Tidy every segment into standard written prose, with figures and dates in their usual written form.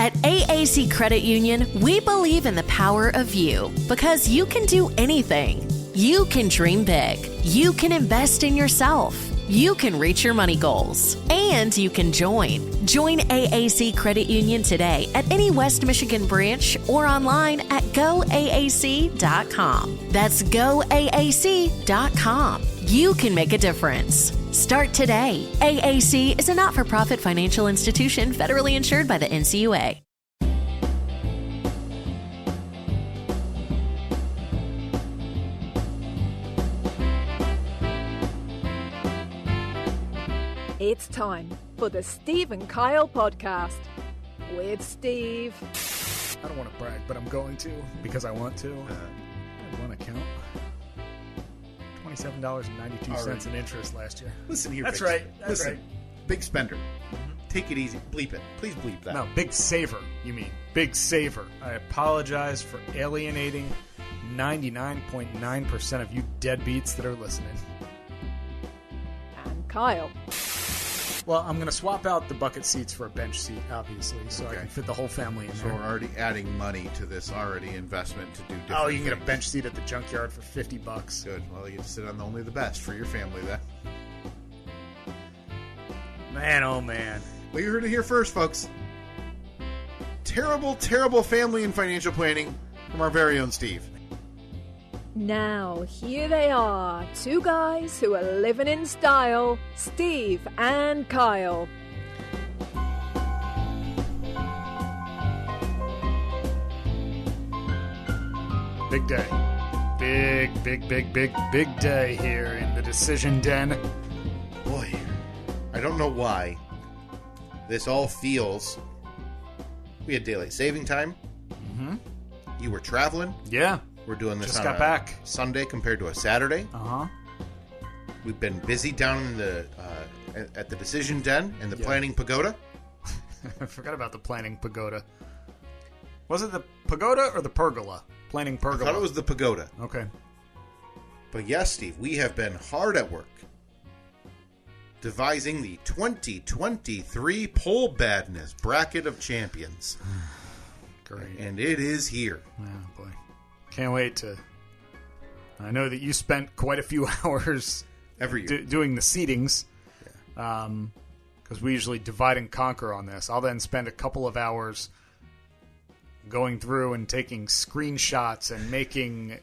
At AAC Credit Union, we believe in the power of you because you can do anything. You can dream big. You can invest in yourself. You can reach your money goals. And you can join. Join AAC Credit Union today at any West Michigan branch or online at goaac.com. That's goaac.com. You can make a difference. Start today. AAC is a not-for-profit financial institution federally insured by the NCUA. It's time for the Steve and Kyle podcast with Steve. I don't want to brag, but I'm going to because I want to. One account. $27.92 in interest last year. Listen here, That's big, right. That's listen, right. Big spender. Take it easy. Bleep it. Please bleep that. No, big saver, you mean. Big saver. I apologize for alienating 99.9% of you deadbeats that are listening. And Kyle. Well, I'm going to swap out the bucket seats for a bench seat, obviously, so I can fit the whole family in So there. we're already adding money to this already investment to do different Oh, you can get a things. bench seat at the junkyard for $50. Good. Well, you get to sit on only the best for your family then. Man, oh man. Well, you heard it here first, folks. Terrible, terrible family and financial planning from our very own Steve. Now, here they are, two guys who are living in style, Steve and Kyle. Big day. Big day here in the Decision Den. Boy, I don't know why this all feels... We had daylight saving time. Mm-hmm. You were traveling. Yeah. We're doing this Just on got a back. Sunday compared to a Saturday. Uh-huh. We've been busy down in the at the Decision Den and the Planning Pagoda. I forgot about the Planning Pagoda. Was it the Pagoda or the Pergola? Planning I Pergola. thought it was the Pagoda. Okay. But yes, Steve, we have been hard at work devising the 2023 Poll Badness Bracket of Champions. Great. And it is here. Oh, boy. Can't wait to... I know that you spent quite a few hours Every year. doing the seedings. Because we usually divide and conquer on this. I'll then spend a couple of hours going through and taking screenshots and making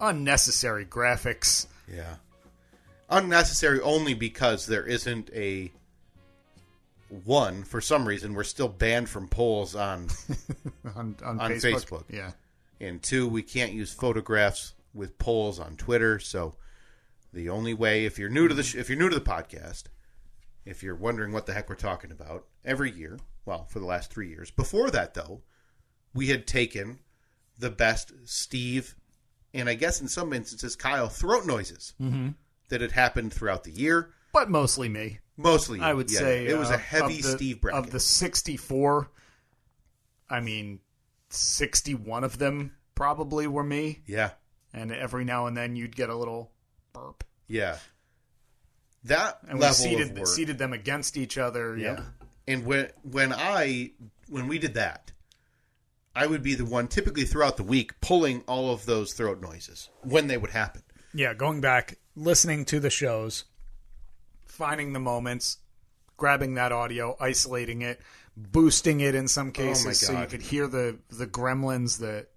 unnecessary graphics. Yeah. Unnecessary only because there isn't a... One, for some reason, we're still banned from polls on on Facebook. Yeah. And two, we can't use photographs with polls on Twitter. So the only way, if you're new to the podcast, if you're wondering what the heck we're talking about, every year, well, for the last 3 years, before that though, we had taken the best Steve and I guess in some instances Kyle throat noises that had happened throughout the year. But mostly me. Mostly, I would say it was a heavy of the, Steve bracket. Of the 64, I mean, 61 of them probably were me. Yeah. And every now and then you'd get a little burp. Yeah. That and level we of work. seated them against each other. Yeah. And when we did that, I would be the one typically throughout the week pulling all of those throat noises when they would happen. Yeah, going back, listening to the shows, finding the moments, grabbing that audio, isolating it, boosting it in some cases so you could hear the gremlins that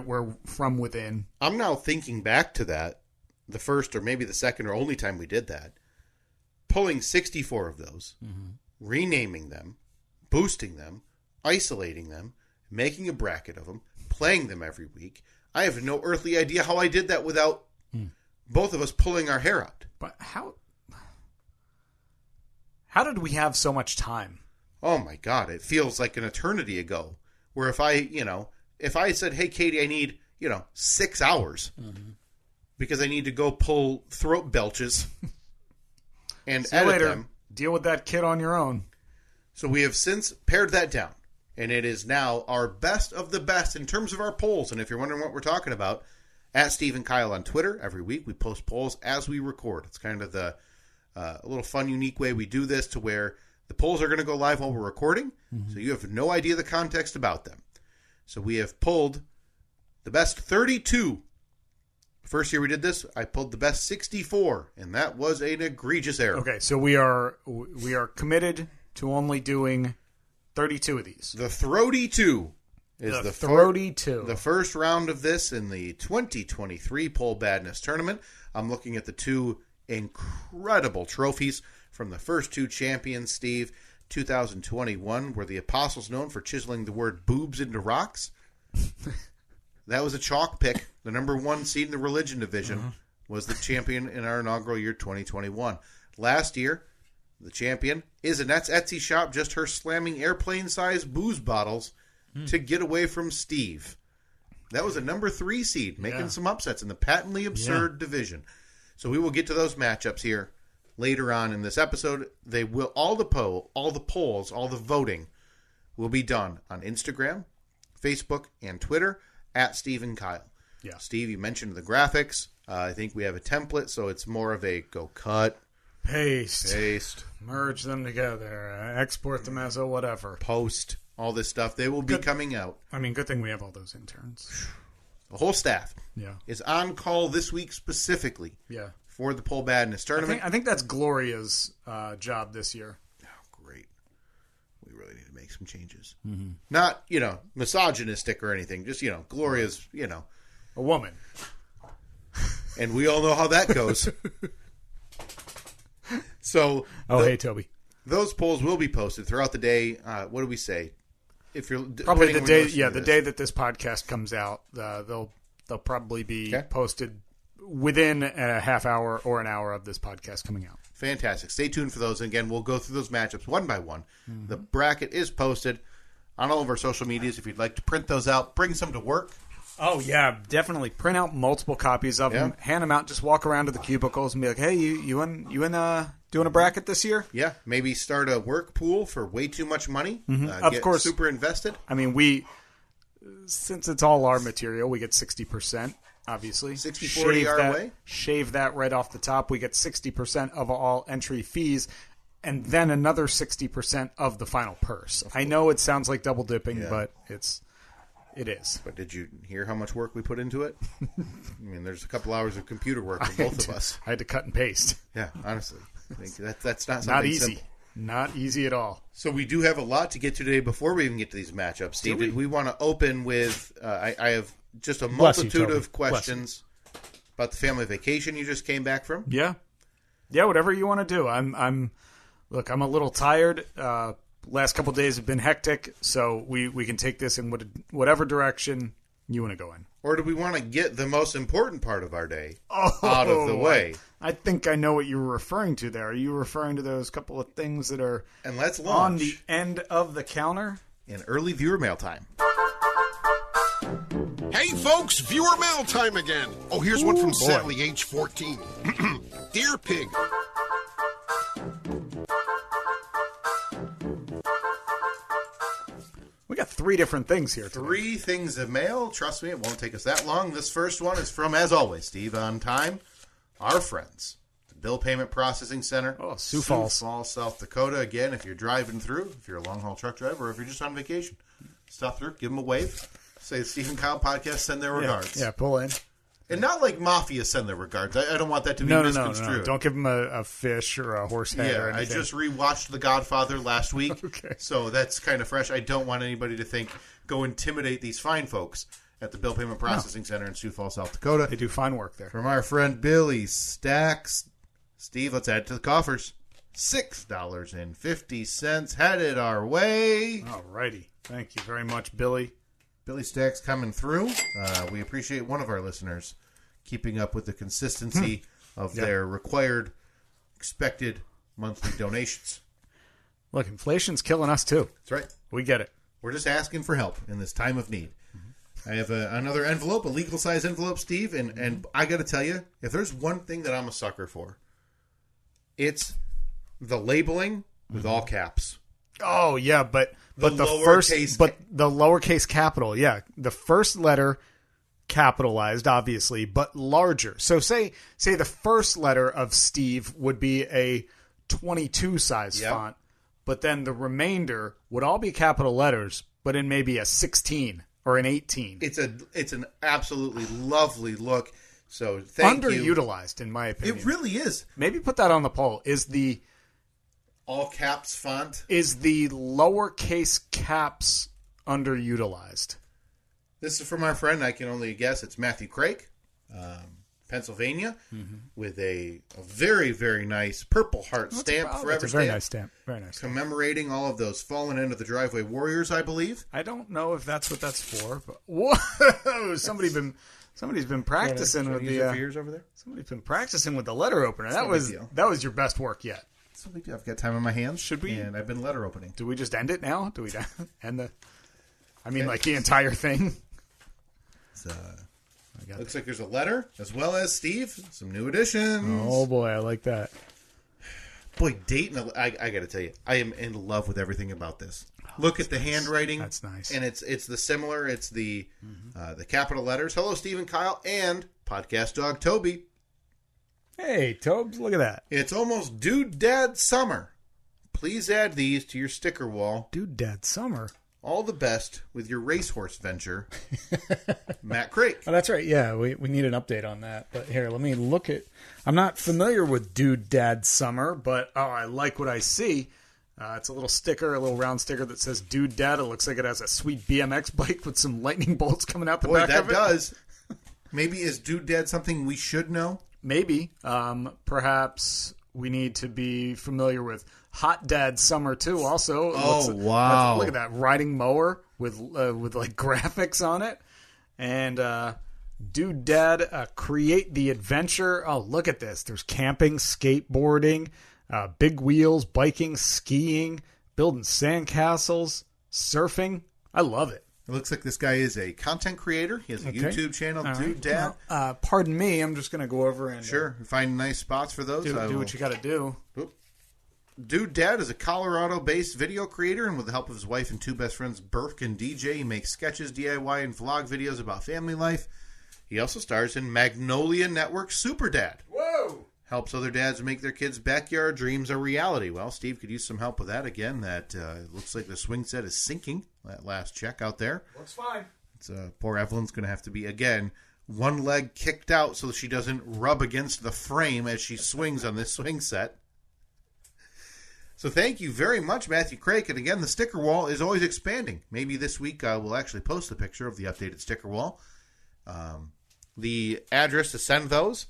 were from within. I'm now thinking back to that, the first or maybe the second or only time we did that, pulling 64 of those, renaming them, boosting them, isolating them, making a bracket of them, playing them every week. I have no earthly idea how I did that without both of us pulling our hair out. But how did we have so much time? Oh my God, it feels like an eternity ago. Where if I said, hey, Katie, I need, 6 hours because I need to go pull throat belches and See you edit later. them. Deal with that kid on your own. So we have since pared that down. And it is now our best of the best in terms of our polls. And if you're wondering what we're talking about, at Steve and Kyle on Twitter, every week we post polls as we record. It's kind of a little fun, unique way we do this to where The polls are going to go live while we're recording, so you have no idea the context about them. So we have pulled the best 32. First year we did this, I pulled the best 64, and that was an egregious error. Okay, so we are committed to only doing 32 of these. The Throaty 2 is the Throaty 2. The first round of this in the 2023 Poll Badness Tournament. I'm looking at the two incredible trophies from the first two champions, Steve. 2021, were the Apostles known for chiseling the word boobs into rocks? That was a chalk pick. The number one seed in the religion division was the champion in our inaugural year, 2021. Last year, the champion is Annette's Etsy shop, just her slamming airplane-sized booze bottles to get away from Steve. That was a number 3 seed, making some upsets in the patently absurd division. So we will get to those matchups here later on in this episode. They will all the polls, all the voting will be done on Instagram, Facebook, and Twitter at Steve and Kyle. Yeah. Steve, you mentioned the graphics. I think we have a template, so it's more of a go cut, paste, merge them together, export them as a whatever, post, all this stuff. They will be coming out. I mean, good thing we have all those interns. The whole staff is on call this week specifically for the Poll Badness Tournament. I think that's Gloria's job this year. Oh, great. We really need to make some changes. Not, misogynistic or anything. Just, Gloria's, a woman. And we all know how that goes. So, hey, Toby. Those polls will be posted throughout the day. What do we say? If you're probably the day, the day that this podcast comes out, they'll probably be posted within a half hour or an hour of this podcast coming out. Fantastic. Stay tuned for those. And again, we'll go through those matchups one by one. The bracket is posted on all of our social medias. If you'd like to print those out, bring some to work. Oh, yeah, definitely. Print out multiple copies of them. Hand them out. Just walk around to the cubicles and be like, hey, you in doing a bracket this year? Yeah, maybe start a work pool for way too much money. Of course. Super invested. I mean, since it's all our material, we get 60%, obviously. 60-40 our way. Shave that right off the top. We get 60% of all entry fees, and then another 60% of the final purse. I know it sounds like double dipping, but it is. But did you hear how much work we put into it? I mean, there's a couple hours of computer work for both of us. I had to cut and paste. Yeah, honestly. I think that's not something not easy. Simple. Not easy at all. So we do have a lot to get to today before we even get to these matchups. Steve, did we want to open with I have just a multitude of questions about the family vacation you just came back from. Yeah, whatever you want to do. I'm a little tired. Last couple of days have been hectic, so we can take this in whatever direction you want to go in. Or do we want to get the most important part of our day out of the way? I think I know what you were referring to there. Are you referring to those couple of things that are let's on the end of the counter? In early viewer mail time. Hey, folks, viewer mail time again. Oh, here's one from Sally, age 14. Dear Pig. We got 3 different things here. 3 things of mail. Trust me, it won't take us that long. This first one is from, as always, Steve, on time, our friends, the Bill Payment Processing Center. Oh, Sioux Falls, South Dakota. Again, if you're driving through, if you're a long-haul truck driver, or if you're just on vacation, stop through, give them a wave. Say the Steve and Kyle podcast, send their regards. Yeah, pull in. And not like Mafia send their regards. I don't want that to be misconstrued. No. Don't give them a fish or a horse head or anything. I just rewatched The Godfather last week. Okay. So that's kind of fresh. I don't want anybody to think, go intimidate these fine folks at the Bill Payment Processing Center in Sioux Falls, South Dakota. They do fine work there. From our friend Billy Stacks. Steve, let's add it to the coffers. $6.50 headed our way. All righty. Thank you very much, Billy. Billy Stacks coming through. We appreciate one of our listeners keeping up with the consistency of their required, expected monthly donations. Look, inflation's killing us too. That's right. We get it. We're just asking for help in this time of need. I have another envelope, a legal size envelope, Steve, and I got to tell you, if there's one thing that I'm a sucker for, it's the labeling with all caps. Oh yeah, but the lowercase capital, the first letter capitalized, obviously, but larger. So say the first letter of Steve would be a 22 size font. but then the remainder would all be capital letters, but in maybe a 16 or an 18. It's an absolutely lovely look. So thank you. Underutilized, in my opinion. It really is. Maybe put that on the poll. Is the all caps font? Is the lowercase caps underutilized? This is from our friend. I can only guess it's Matthew Craig, Pennsylvania, with a very, very nice Purple Heart stamp. Forever It's a very nice stamp. Very nice. Commemorating all of those fallen end of the driveway warriors, I believe. I don't know if that's what that's for, but whoa! Somebody's been practicing with the ears over there. Somebody's been practicing with the letter opener. That was your best work yet. It's no big deal. I've got time on my hands. Should we? And I've been letter opening. Do we just end it now? Do we end the? I mean, like the entire thing. Looks like there's a letter, as well as, Steve, some new additions. Oh, boy, I like that. Boy, Dayton, I got to tell you, I am in love with everything about this. Look at the handwriting. That's nice. And it's the similar, it's the capital letters. Hello, Steve and Kyle, and podcast dog Toby. Hey, Tobes, look at that. It's almost Dude Dad Summer. Please add these to your sticker wall. Dude Dad Summer. All the best with your racehorse venture, Matt Craig. Oh, that's right. Yeah, we need an update on that. But here, let me look at... I'm not familiar with Dude Dad Summer, but I like what I see. It's a little sticker, a little round sticker that says Dude Dad. It looks like it has a sweet BMX bike with some lightning bolts coming out the back of it. Boy, that does. Maybe is Dude Dad something we should know? Maybe. Perhaps we need to be familiar with Hot Dad Summer too. Also, wow! Look at that riding mower with like graphics on it, and Dude Dad Create the Adventure. Oh, look at this! There's camping, skateboarding, big wheels, biking, skiing, building sandcastles, surfing. I love it. It looks like this guy is a content creator. He has a YouTube channel, All Dude Dad. Well, pardon me. I'm just going to go over and find nice spots for those. Do what you got to do. Oop. Dude Dad is a Colorado-based video creator, and with the help of his wife and two best friends, Burke and DJ, he makes sketches, DIY, and vlog videos about family life. He also stars in Magnolia Network's Super Dad. Whoa! Helps other dads make their kids' backyard dreams a reality. Well, Steve could use some help with that again. That looks like the swing set is sinking. That last check out there. Looks fine. It's poor Evelyn's going to have to be, again, one leg kicked out so that she doesn't rub against the frame as she swings on this swing set. So thank you very much, Matthew Craig. And again, the sticker wall is always expanding. Maybe this week we'll actually post a picture of the updated sticker wall. The address to send those,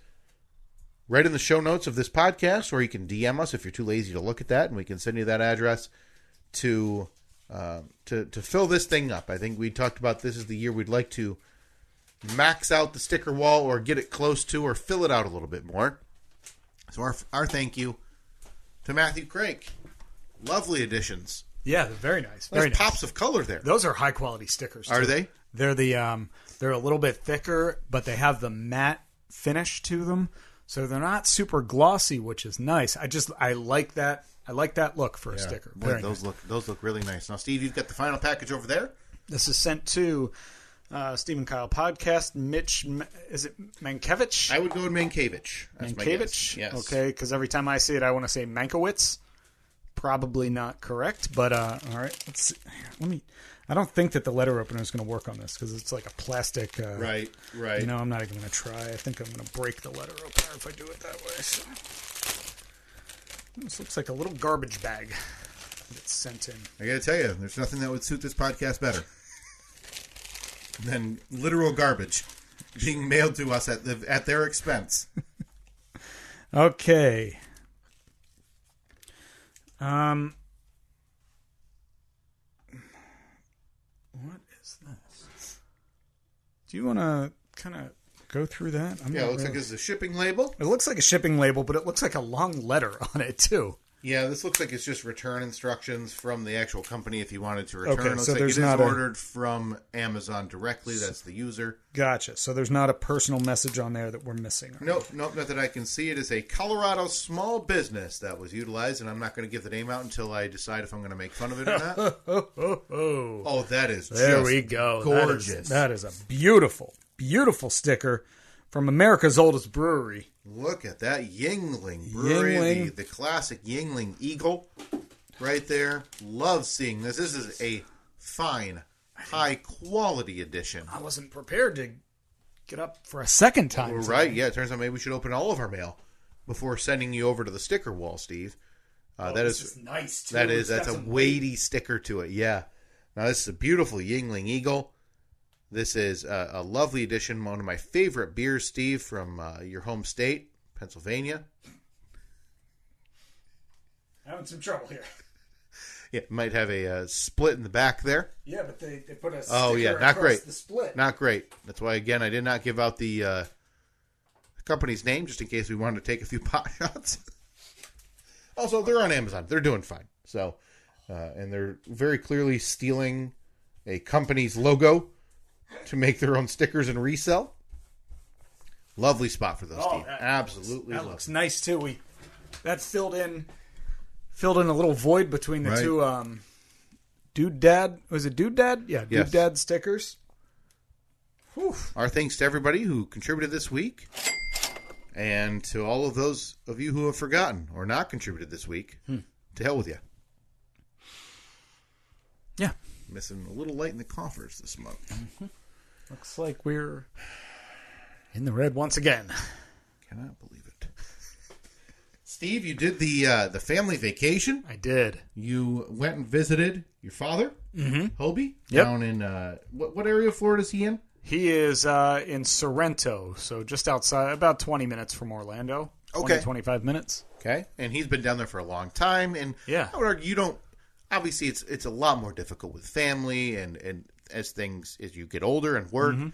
right in the show notes of this podcast, or you can DM us if you're too lazy to look at that, and we can send you that address to fill this thing up. I think we talked about this is the year we'd like to max out the sticker wall or get it close to or fill it out a little bit more. So our thank you to Matthew Craig. Lovely additions. Yeah, they're very nice. There's Very nice. pops of color there. Those are high quality stickers. Are too. they? They're they're a little bit thicker, but they have the matte finish to them, so they're not super glossy, which is nice. I like that. I like that look for a sticker. Boy, those look really nice. Now, Steve, you've got the final package over there. This is sent to Steve and Kyle podcast. Mitch, is it Mankiewicz? I would go with Mankiewicz. That's my guess. Yes. Okay, because every time I see it, I want to say Mankiewicz. Probably not correct, but all right. Let's see. Let me. I don't think that the letter opener is going to work on this because it's like a plastic. Right. You know, I'm not even going to try. I think I'm going to break the letter opener if I do it that way. So. This looks like a little garbage bag that's sent in. I got to tell you, there's nothing that would suit this podcast better than literal garbage being mailed to us at their expense. Okay. What is this? Do you want to kind of go through that? It looks like it's a shipping label. It looks like a shipping label, but it looks like a long letter on it, too. Yeah, this looks like it's just return instructions from the actual company if you wanted to return. Okay, it looks so like there's it is not ordered from Amazon directly. That's the user. Gotcha. So there's not a personal message on there that we're missing. Nope, not that I can see. It is a Colorado small business that was utilized, and I'm not going to give the name out until I decide if I'm going to make fun of it or not. Oh, that is there we go. Gorgeous. That is a beautiful, beautiful sticker from America's oldest brewery. Look at that Yingling Brewery, the classic Yingling Eagle. right there. Love seeing this. This is a fine, high-quality edition. I wasn't prepared to get up for a second time. Right, yeah. It turns out maybe we should open all of our mail before sending you over to the sticker wall, Steve. This is nice, too. That's a weighty sticker to it, yeah. Now, this is a beautiful Yingling Eagle. This is a lovely edition, one of my favorite beers, Steve, from your home state, Pennsylvania. Having some trouble here. Yeah, might have a split in the back there. Yeah, but they put a sticker not across great. the split. Not great. That's why, again, I did not give out the company's name, just in case we wanted to take a few pot shots. Also, they're on Amazon. They're doing fine. So, and they're very clearly stealing a company's logo to make their own stickers and resell. Lovely spot for those, Steve. Absolutely. That looks nice too. That filled in a little void between the two Dude Dad. Was it Dude Dad? Yeah, Dude Dad stickers. Whew. Our thanks to everybody who contributed this week. And to all of those of you who have forgotten or not contributed this week, to hell with you. Yeah. Missing a little light in the coffers this month. Mm-hmm. Looks like we're in the red once again. Cannot believe it. Steve, you did the family vacation. I did. You went and visited your father, Hobie, yep. down in, what area of Florida is he in? He is in Sorrento, so just outside, about 20 minutes from Orlando. 25 minutes. Okay. And he's been down there for a long time. And yeah. I would argue you don't, obviously it's a lot more difficult with family and as you get older and work. Mm-hmm.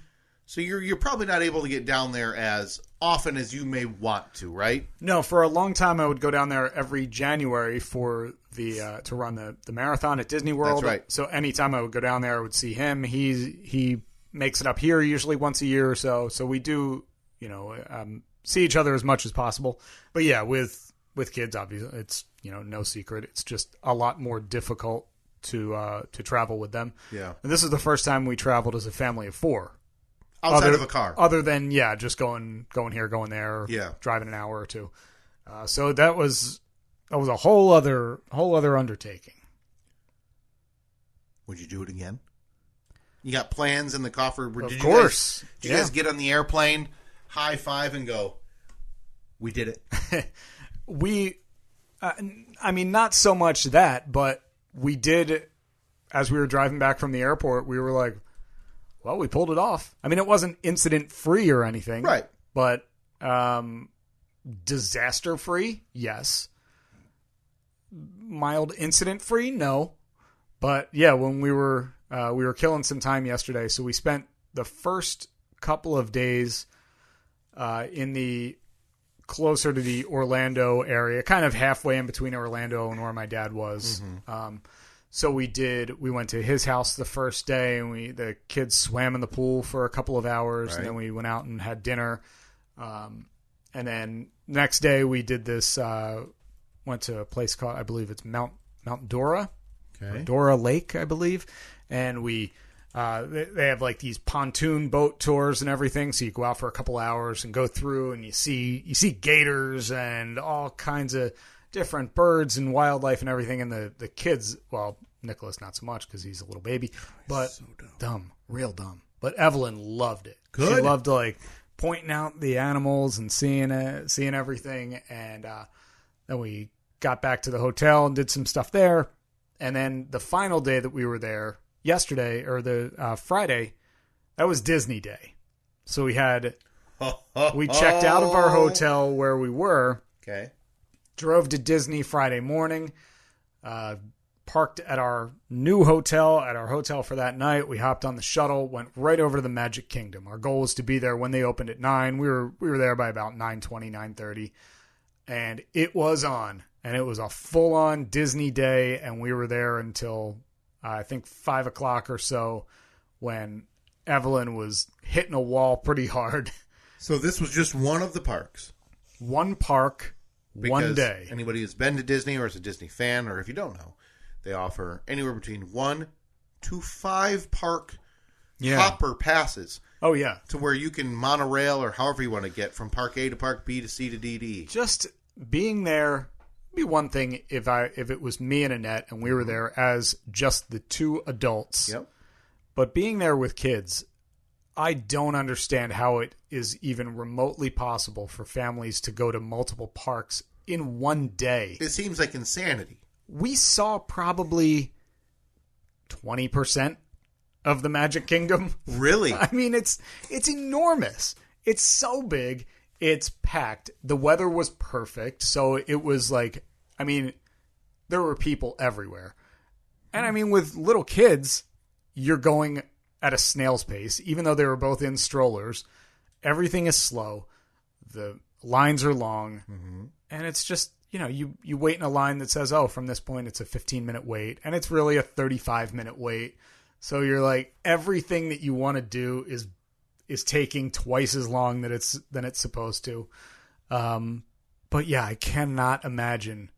So you're probably not able to get down there as often as you may want to, right? No, for a long time I would go down there every January for the to run the marathon at Disney World. That's right. So anytime I would go down there, I would see him. He makes it up here usually once a year or so. So we do, see each other as much as possible. But yeah, with kids, obviously, it's no secret. It's just a lot more difficult to travel with them. Yeah. And this is the first time we traveled as a family of 4. Outside of a car. Other than, just going here, going there, driving an hour or two. So that was a whole other undertaking. Would you do it again? You got plans in the coffer? Of course. Did you guys get on the airplane, high five, and go, we did it? Not so much that, but we did, as we were driving back from the airport, we were like, well, we pulled it off. I mean, it wasn't incident-free or anything. Right. But disaster-free, yes. Mild incident-free, no. But, yeah, when we were killing some time yesterday, so we spent the first couple of days in the closer to the Orlando area, kind of halfway in between Orlando and where my dad was. Mm-hmm. So we went to his house the first day, and the kids swam in the pool for a couple of hours, and then we went out and had dinner. And then next day we did this, went to a place called, I believe it's Mount Dora, Dora Lake, I believe. And they have like these pontoon boat tours and everything. So you go out for a couple hours and go through, and you see gators and all kinds of different birds and wildlife and everything. And the kids, well, Nicholas not so much because he's a little baby, but so dumb, real dumb. But Evelyn loved it. Good. She loved like pointing out the animals and seeing everything. And then we got back to the hotel and did some stuff there. And then the final day that we were there, yesterday or the Friday, that was Disney Day. So we checked out of our hotel where we were. Okay. Drove to Disney Friday morning, parked at our new hotel, at our hotel for that night. We hopped on the shuttle, went right over to the Magic Kingdom. Our goal was to be there when they opened at 9. We were there by about 9:20, 9:30, and it was on. And it was a full-on Disney day, and we were there until, I think, 5 o'clock or so, when Evelyn was hitting a wall pretty hard. So this was just one of the parks? One park. Because one day. Anybody who's been to Disney or is a Disney fan, or if you don't know, they offer anywhere between 1 to 5 park hopper passes. Oh, yeah. To where you can monorail or however you want to get from Park A to Park B to C to D to E. Just being there be one thing if it was me and Annette and we were there as just the two adults. Yep. But being there with kids, I don't understand how it is even remotely possible for families to go to multiple parks in one day. It seems like insanity. We saw probably 20% of the Magic Kingdom. Really? I mean, it's enormous. It's so big. It's packed. The weather was perfect. So it was like, I mean, there were people everywhere. And I mean, with little kids, you're going at a snail's pace, even though they were both in strollers. Everything is slow. The lines are long. Mm-hmm. And it's just, you know, you wait in a line that says, oh, from this point, it's a 15-minute wait. And it's really a 35-minute wait. So you're like, everything that you want to do is taking twice as long than it's supposed to. But yeah, I cannot imagine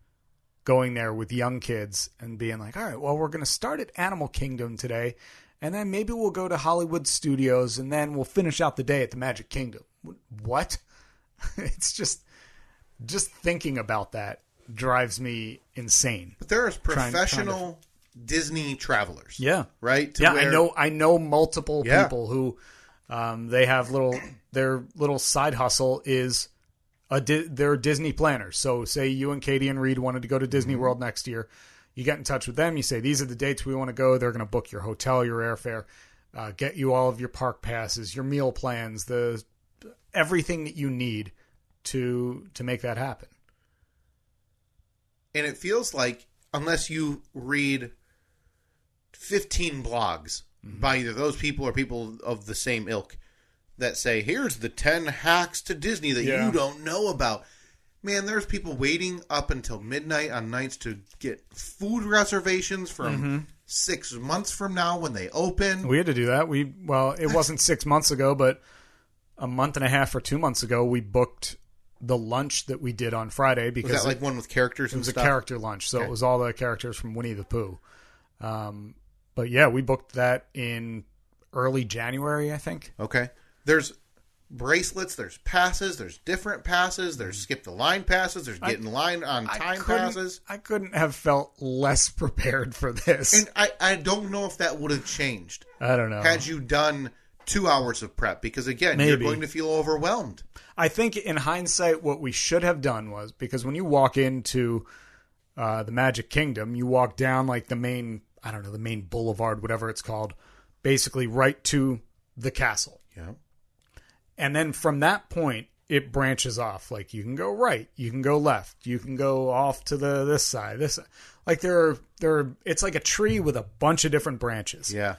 going there with young kids and being like, all right, well, we're going to start at Animal Kingdom today, and then maybe we'll go to Hollywood Studios, and then we'll finish out the day at the Magic Kingdom. What? It's just thinking about that drives me insane. But there's professional Disney travelers. Yeah. Right? I know multiple people who they have their little side hustle is they're Disney planners. So say you and Katie and Reed wanted to go to Disney World next year. You get in touch with them. You say, these are the dates we want to go. They're going to book your hotel, your airfare, get you all of your park passes, your meal plans, everything that you need to make that happen. And it feels like, unless you read 15 blogs by either those people or people of the same ilk that say, here's the 10 hacks to Disney that you don't know about. Man, there's people waiting up until midnight on nights to get food reservations from 6 months from now when they open. We had to do that. It wasn't 6 months ago, but a month and a half or 2 months ago, we booked the lunch that we did on Friday. Because was that like one with characters and stuff? It was a character lunch, so it was all the characters from Winnie the Pooh. But yeah, we booked that in early January, I think. Okay. There's bracelets, there's passes, there's different passes, there's skip the line passes, there's get in line on time passes. I couldn't have felt less prepared for this. And I don't know if that would have changed. I don't know. Had you done 2 hours of prep, because again, you're going to feel overwhelmed. I think in hindsight, what we should have done was, because when you walk into the Magic Kingdom, you walk down like the main boulevard, whatever it's called, basically right to the castle. Yeah. And then from that point, it branches off. Like you can go right, you can go left, you can go off to this side. Like it's like a tree with a bunch of different branches. Yeah.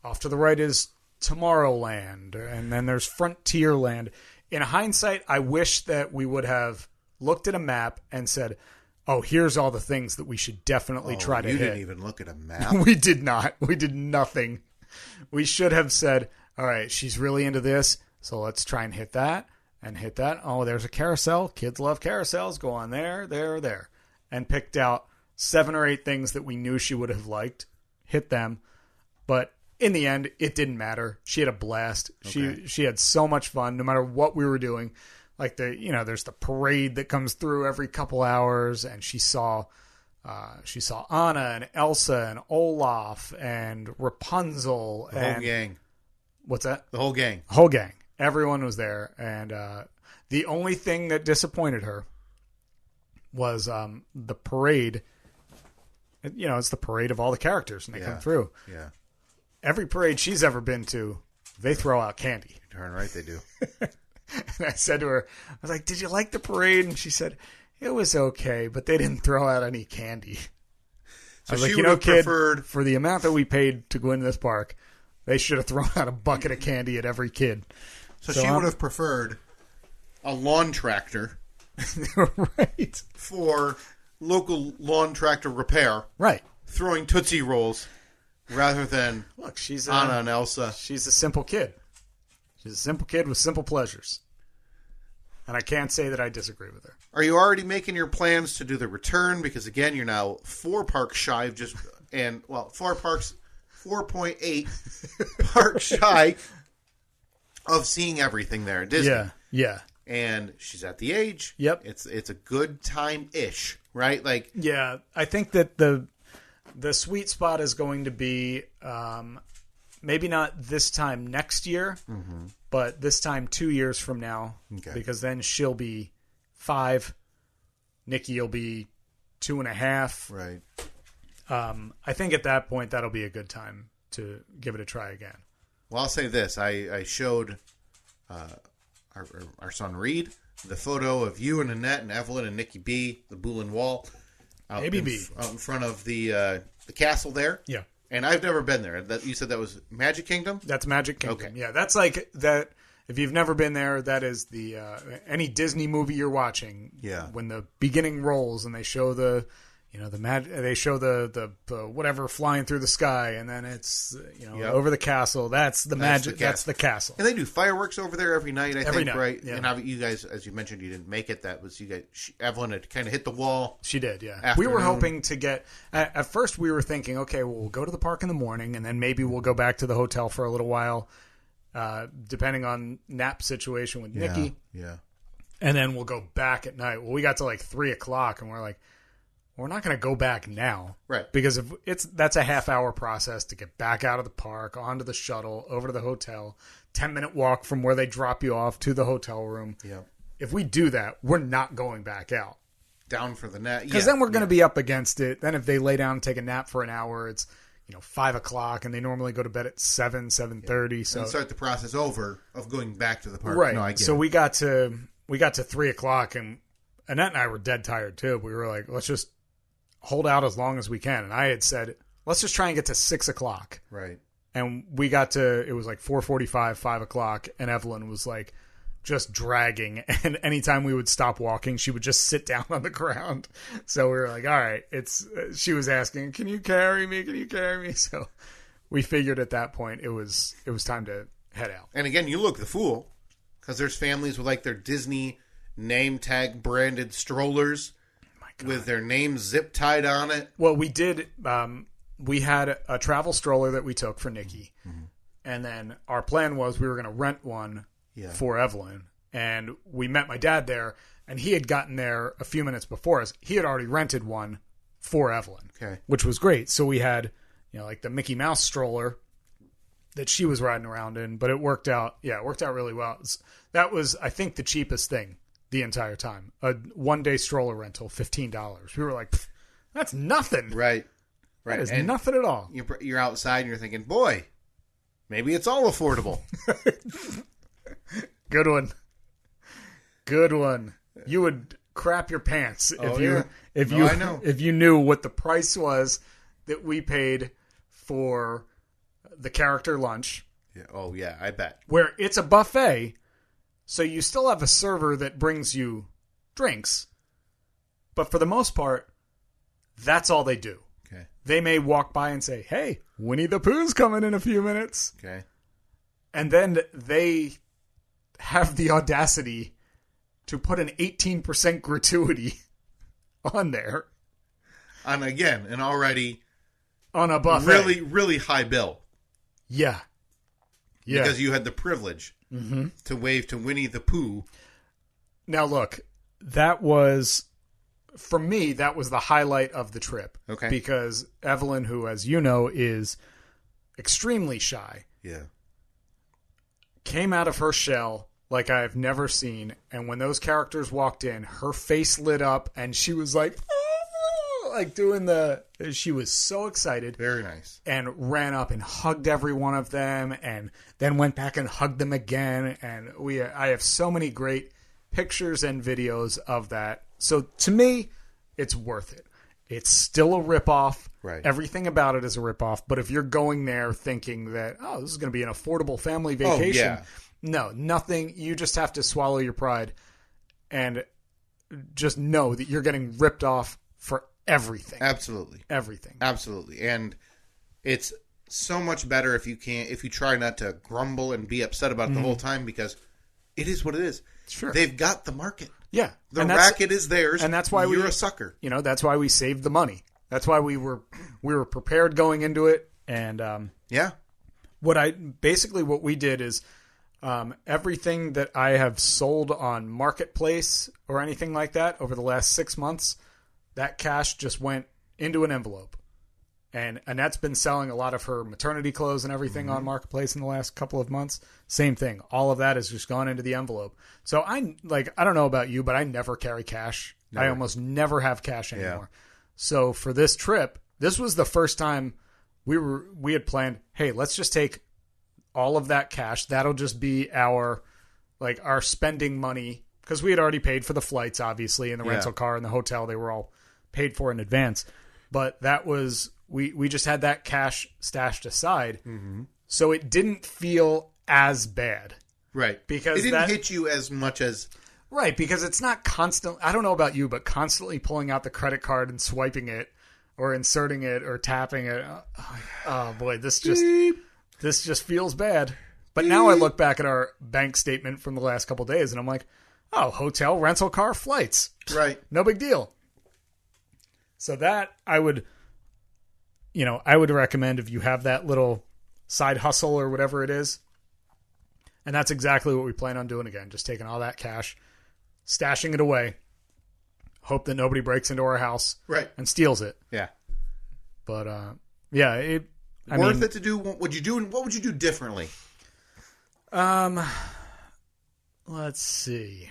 Off to the right is Tomorrowland, and then there's Frontierland. In hindsight, I wish that we would have looked at a map and said, oh, here's all the things that we should definitely try to hit. You didn't even look at a map. We did not. We did nothing. We should have said, all right, she's really into this, so let's try and hit that and hit that. Oh, there's a carousel. Kids love carousels. Go on there, there. And picked out 7 or 8 things that we knew she would have liked, hit them. But in the end, it didn't matter. She had a blast. Okay. She had so much fun no matter what we were doing. Like there's the parade that comes through every couple hours, and she saw Anna and Elsa and Olaf and Rapunzel. The whole gang. What's that? The whole gang. Whole gang. Everyone was there. And the only thing that disappointed her was the parade. It's the parade of all the characters, and they come through. Yeah. Every parade she's ever been to, they throw out candy. Darn right they do. And I said to her, I was like, did you like the parade? And she said, it was okay, but they didn't throw out any candy. So I was like, kid, for the amount that we paid to go into this park, they should have thrown out a bucket of candy at every kid. So she would have preferred a lawn tractor. Right. For local lawn tractor repair. Right. Throwing Tootsie Rolls rather than she's Anna and Elsa. She's a simple kid. She's a simple kid with simple pleasures. And I can't say that I disagree with her. Are you already making your plans to do the return? Because, again, you're now 4 parks shy of 4.8 parks shy of seeing everything there at Disney. Yeah. And she's at the age. Yep. It's a good time-ish. right? Like, yeah, I think that the sweet spot is going to be maybe not this time next year, but this time 2 years from now, because then she'll be 5. Nikki will be 2.5. right. I think at that point that'll be a good time to give it a try again. Well, I'll say this. I showed our son Reed the photo of you and Annette and Evelyn and Nikki B, the Boulin Wall, out in front of the castle there. Yeah. And I've never been there. You said that was Magic Kingdom? That's Magic Kingdom. Okay. Yeah, that's like that. If you've never been there, that is the any Disney movie you're watching. Yeah. When the beginning rolls and they show they show the whatever flying through the sky, and then it's over the castle. That's the magic. That's the castle. And they do fireworks over there every night. I think, right? Yeah. And you guys, as you mentioned, you didn't make it. That was you guys. Evelyn had kind of hit the wall. She did. Yeah. Afternoon. We were hoping to get. At first, we were thinking, okay, well, we'll go to the park in the morning, and then maybe we'll go back to the hotel for a little while, depending on nap situation with Nikki. Yeah. And then we'll go back at night. Well, we got to like 3:00, and we're like, we're not going to go back now. Right. Because that's a half-hour process to get back out of the park, onto the shuttle, over to the hotel, 10-minute walk from where they drop you off to the hotel room. Yeah. If we do that, we're not going back out. Down for the nap. Because then we're going to be up against it. Then if they lay down and take a nap for an hour, it's 5:00, and they normally go to bed at 7:30. So and start the process over of going back to the park. Right. No, I get so it. we got to 3:00, and Annette and I were dead tired too. We were like, let's just hold out as long as we can. And I had said, let's just try and get to 6:00. Right. And we got to, it was like 4:45, 5:00, and Evelyn was like just dragging. And anytime we would stop walking, she would just sit down on the ground. So we were like, all right, she was asking, can you carry me? Can you carry me? So we figured at that point it was time to head out. And again, you look the fool, because there's families with like their Disney name tag branded strollers with their names zip tied on it. Well, we did. We had a travel stroller that we took for Nikki, and then our plan was we were going to rent one for Evelyn. And we met my dad there, and he had gotten there a few minutes before us. He had already rented one for Evelyn, which was great. So we had, like the Mickey Mouse stroller that she was riding around in, but it worked out. Yeah, it worked out really well. That was, I think, the cheapest thing the entire time. A one-day stroller rental, $15. We were like, that's nothing. Right. That is nothing at all. You're outside and you're thinking, boy, maybe it's all affordable. Good one. Good one. You would crap your pants if you knew what the price was that we paid for the character lunch. Yeah. Oh yeah, I bet. Where it's a buffet. So you still have a server that brings you drinks, but for the most part, that's all they do. Okay. They may walk by and say, hey, Winnie the Pooh's coming in a few minutes. Okay. And then they have the audacity to put an 18% gratuity on there. On, again, an already on a buffet. Really, really high bill. Yeah. Yeah. Because you had the privilege to wave to Winnie the Pooh. Now, look, that was, for me, that was the highlight of the trip. Okay. Because Evelyn, who, as you know, is extremely shy, came out of her shell like I've never seen. And when those characters walked in, her face lit up and she was like, like doing she was so excited. Very nice. And ran up and hugged every one of them and then went back and hugged them again. And I have so many great pictures and videos of that. So to me, it's worth it. It's still a ripoff. Right. Everything about it is a ripoff. But if you're going there thinking that, this is going to be an affordable family vacation. No, nothing. You just have to swallow your pride and just know that you're getting ripped off for everything. Absolutely. Everything. Absolutely. And it's so much better if you try not to grumble and be upset about it the whole time, because it is what it is. Sure. They've got the market. Yeah. The racket is theirs. And that's why you're a sucker. That's why we saved the money. That's why we were prepared going into it. And what we did is everything that I have sold on Marketplace or anything like that over the last 6 months, that cash just went into an envelope. And Annette's been selling a lot of her maternity clothes and everything on Marketplace in the last couple of months. Same thing. All of that has just gone into the envelope. So I don't know about you, but I never carry cash. Never. I almost never have cash anymore. Yeah. So for this trip, this was the first time we had planned, hey, let's just take all of that cash. That'll just be our spending money, because we had already paid for the flights, obviously, and the rental car and the hotel. They were all paid for in advance. But that was... We just had that cash stashed aside, so it didn't feel as bad. Right. Because it didn't hit you as much as... Right, because it's not constant... I don't know about you, but constantly pulling out the credit card and swiping it or inserting it or tapping it. Oh, boy, this just feels bad. But now I look back at our bank statement from the last couple of days, and I'm like, oh, hotel, rental car, flights. Right. No big deal. So that I would recommend if you have that little side hustle or whatever it is. And that's exactly what we plan on doing again. Just taking all that cash, stashing it away, hope that nobody breaks into our house and steals it. Yeah. But, worth it to do. What would you do differently? Let's see.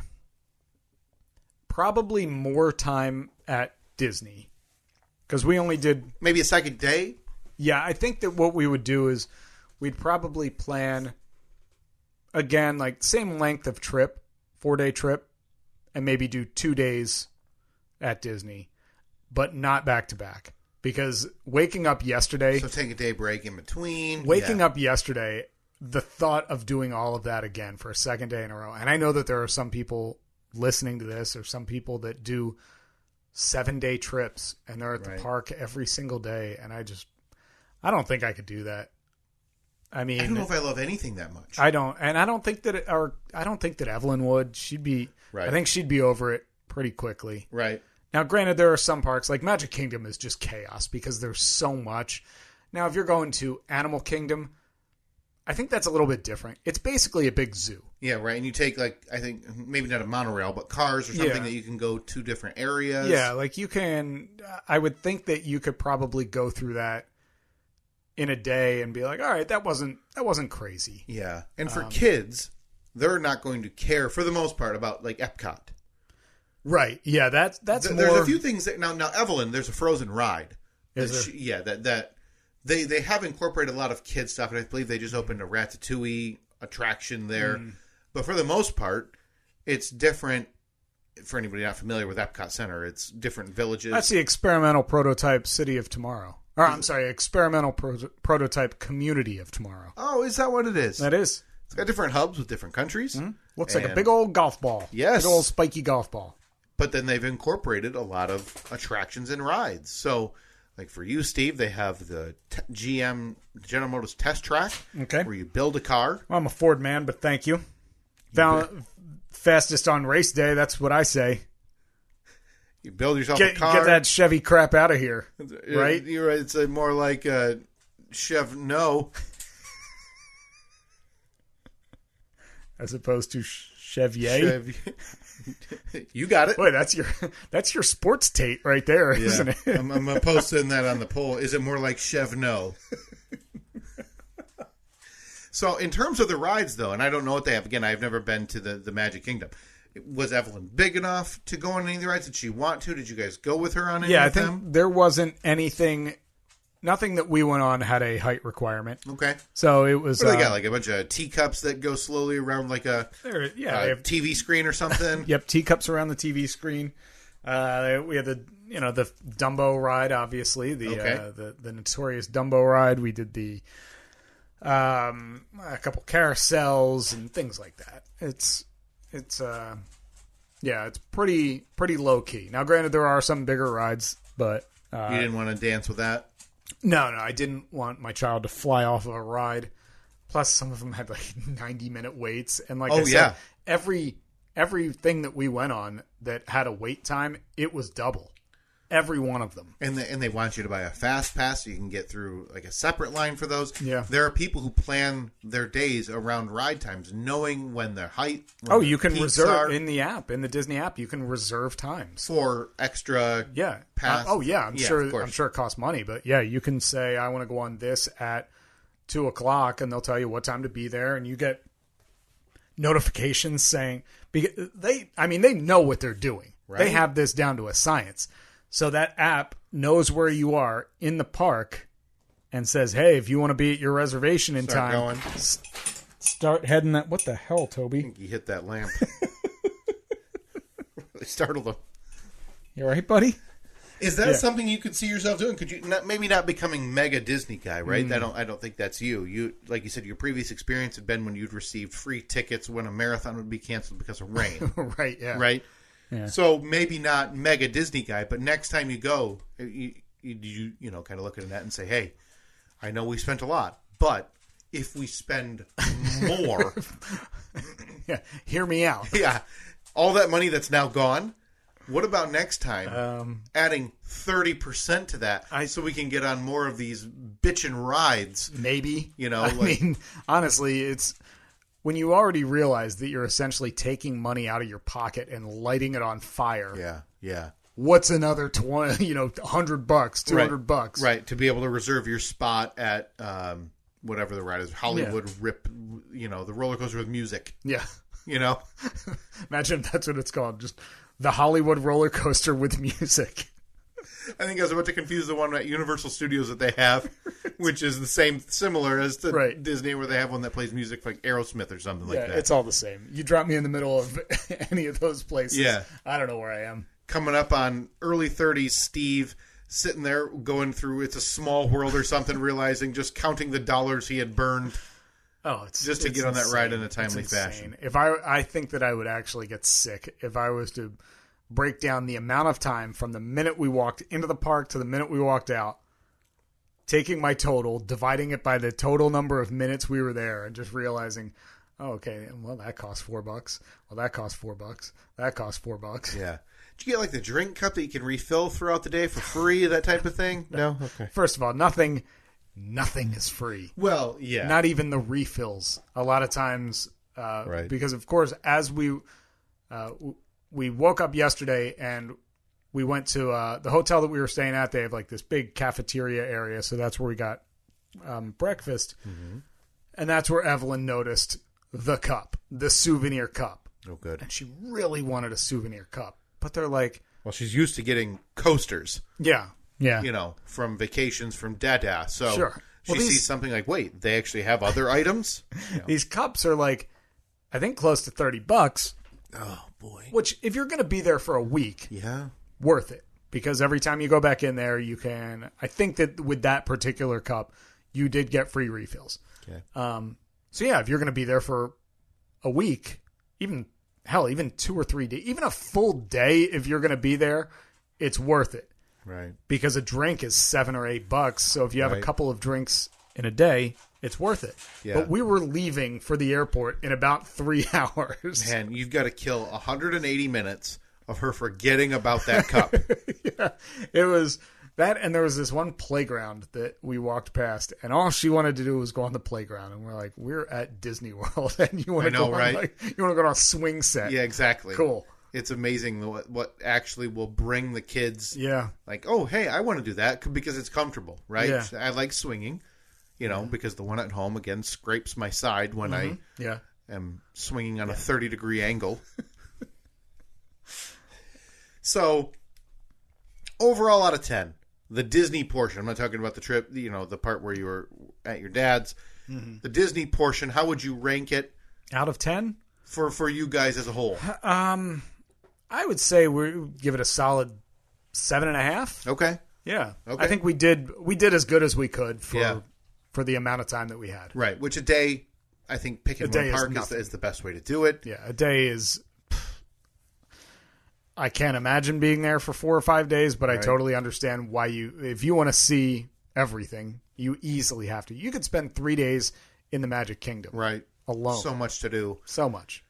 Probably more time at Disney. Because we only did... Maybe a second day? Yeah, I think that what we would do is we'd probably plan, again, like same length of trip, 4-day trip, and maybe do 2 days at Disney, but not back-to-back. Because waking up yesterday... So take a day break in between. Waking up yesterday, the thought of doing all of that again for a second day in a row, and I know that there are some people listening to this, or some people that do 7-day trips and they're at the park every single day, and I don't think I could do that. I mean, I don't know if I love anything that much. I don't think that Evelyn would. She'd be I think she'd be over it pretty quickly. Right. Now, granted, there are some parks like Magic Kingdom is just chaos because there's so much. Now, if you're going to Animal Kingdom, I think that's a little bit different. It's basically a big zoo. Yeah, right. And you take, I think, maybe not a monorail, but cars or something that you can go to different areas. Yeah, like you can, I would think that you could probably go through that in a day and be like, all right, that wasn't crazy. Yeah. And for kids, they're not going to care, for the most part, about, Epcot. Right. Yeah, that's more... There's a few things that... Now, Evelyn, there's a Frozen ride. Is there? That they have incorporated a lot of kid stuff, and I believe they just opened a Ratatouille attraction there. But for the most part, it's different. For anybody not familiar with Epcot Center, it's different villages. That's the experimental prototype City of Tomorrow. Or, I'm sorry, experimental prototype Community of Tomorrow. Oh, is that what it is? That is. It's got different hubs with different countries. Looks like a big old golf ball. Yes. Big old spiky golf ball. But then they've incorporated a lot of attractions and rides. So... Like for you, Steve, they have the GM General Motors test track, where you build a car. Well, I'm a Ford man, but thank you. Fastest on race day, that's what I say. You build yourself a car. Get that Chevy crap out of here, right? You're right. It's more like Chev No. As opposed to Chevier. You got it. Boy, that's your sports Tate right there, isn't it? I'm posting that on the poll. Is it more like Chev No? So in terms of the rides, though, and I don't know what they have. Again, I've never been to the Magic Kingdom. Was Evelyn big enough to go on any of the rides? Did she want to? Did you guys go with her on any of them? Yeah, I think there wasn't anything... Nothing that we went on had a height requirement. Okay. So it was... What do they got? Like a bunch of teacups that go slowly around like a TV screen or something? Yep, teacups around the TV screen. We had the Dumbo ride, obviously. The notorious Dumbo ride. We did a couple carousels and things like that. It's pretty low key. Now, granted, there are some bigger rides, but... you didn't want to dance with that? No, I didn't want my child to fly off of a ride. Plus, some of them had 90-minute waits, and I said, everything that we went on that had a wait time, it was double. every one of them. And they want you to buy a fast pass so you can get through like a separate line for those. Yeah. There are people who plan their days around ride times, knowing when their height. Oh, you can reserve in the app, in the Disney app. You can reserve times for extra. Pass. I'm sure it costs money, but yeah, you can say I want to go on this at 2:00, and they'll tell you what time to be there, and you get notifications saying they know what they're doing. Right? They have this down to a science. So that app knows where you are in the park and says, "Hey, if you want to be at your reservation in time, start heading that." What the hell, Toby? I think you hit that lamp. Really startled him. You all right, buddy? Is that something you could see yourself doing? Could you maybe not becoming mega Disney guy, right? I don't think that's you. You, like you said, your previous experience had been when you'd received free tickets when a marathon would be canceled because of rain. Right, yeah. Right? Yeah. So maybe not mega Disney guy, but next time you go, you kind of look at that and say, "Hey, I know we spent a lot, but if we spend more, hear me out." Yeah, all that money that's now gone. What about next time adding 30% to that so we can get on more of these bitchin' rides? Maybe. I mean, honestly, it's when you already realize that you're essentially taking money out of your pocket and lighting it on fire. Yeah. What's another $100, $200? Right, to be able to reserve your spot at whatever the ride is, Hollywood Rip, the roller coaster with music. Yeah. Imagine if that's what it's called, just the Hollywood roller coaster with music. I think I was about to confuse the one at Universal Studios that they have, which is similar as to Disney, where they have one that plays music like Aerosmith or something like that. Yeah, it's all the same. You drop me in the middle of any of those places. Yeah. I don't know where I am. Coming up on early 30s, Steve sitting there going through It's a Small World or something, realizing just counting the dollars he had burned. Oh, to get on that ride in a timely fashion. If I think that I would actually get sick if I was to break down the amount of time from the minute we walked into the park to the minute we walked out, taking my total, dividing it by the total number of minutes we were there, and just realizing, oh, okay, well, that costs $4. Well, that costs $4. That costs $4. Yeah. Did you get like the drink cup that you can refill throughout the day for free, that type of thing? No? Okay. First of all, nothing is free. Well, yeah. Not even the refills. A lot of times, right. Because of course, as we woke up yesterday and we went to the hotel that we were staying at. They have like this big cafeteria area, so that's where we got breakfast, and that's where Evelyn noticed the cup, the souvenir cup. Oh, good. And she really wanted a souvenir cup, but they're like, well, she's used to getting coasters. Yeah. From vacations from Dada. So sure. She sees something like, wait, they actually have other items? These cups are like, I think close to $30. Oh, boy. Which, if you're going to be there for a week, worth it. Because every time you go back in there, you can, I think that with that particular cup, you did get free refills. Okay. So yeah, if you're going to be there for a week, even 2 or 3 days, even a full day, if you're going to be there, it's worth it. Right. Because a drink is $7 or $8. So if you have a couple of drinks in a day, it's worth it. Yeah. But we were leaving for the airport in about 3 hours. Man, you've got to kill 180 minutes of her forgetting about that cup. Yeah. It was that, and there was this one playground that we walked past, and all she wanted to do was go on the playground. And we're like, we're at Disney World, and you want to go on, like, you want to go on a swing set. Yeah, exactly. Cool. It's amazing what actually will bring the kids. Yeah. Like, oh, hey, I want to do that because it's comfortable, right? Yeah. I like swinging, because the one at home, again, scrapes my side when I am swinging on a 30-degree angle. So, overall out of 10, the Disney portion, I'm not talking about the trip, the part where you were at your dad's. Mm-hmm. The Disney portion, how would you rank it? Out of 10? For you guys as a whole. I would say we give it a solid 7.5. Okay. Yeah. Okay. I think we did as good as we could for the amount of time that we had. Right. Which a day, I think picking one park is the best way to do it. Yeah. A day is, I can't imagine being there for 4 or 5 days, but I totally understand why if you want to see everything, you easily have to. You could spend 3 days in the Magic Kingdom. Right. Alone. So much to do. So much.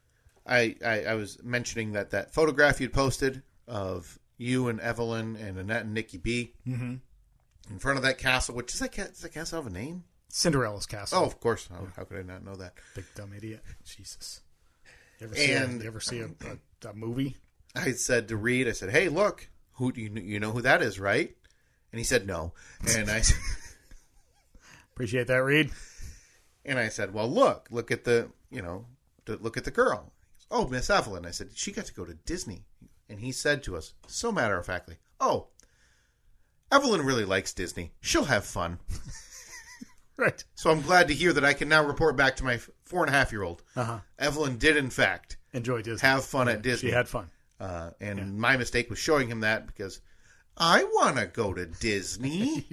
I was mentioning that photograph you'd posted of you and Evelyn and Annette and Nikki B. Mm-hmm. In front of that castle, which is does that castle have a name? Cinderella's Castle. Oh, of course. How could I not know that? Big dumb idiot. Jesus. You ever see a movie? I said to Reed, I said, hey, look, who do you know who that is, right? And he said no. And I said, appreciate that, Reed. And I said, well, look at the girl. Oh, Miss Evelyn. I said, she got to go to Disney. And he said to us, so matter-of-factly, oh, Evelyn really likes Disney. She'll have fun. Right. So I'm glad to hear that I can now report back to my 4.5-year-old. Evelyn did, in fact, enjoy Disney. Have fun at Disney. She had fun. My mistake was showing him that because I want to go to Disney.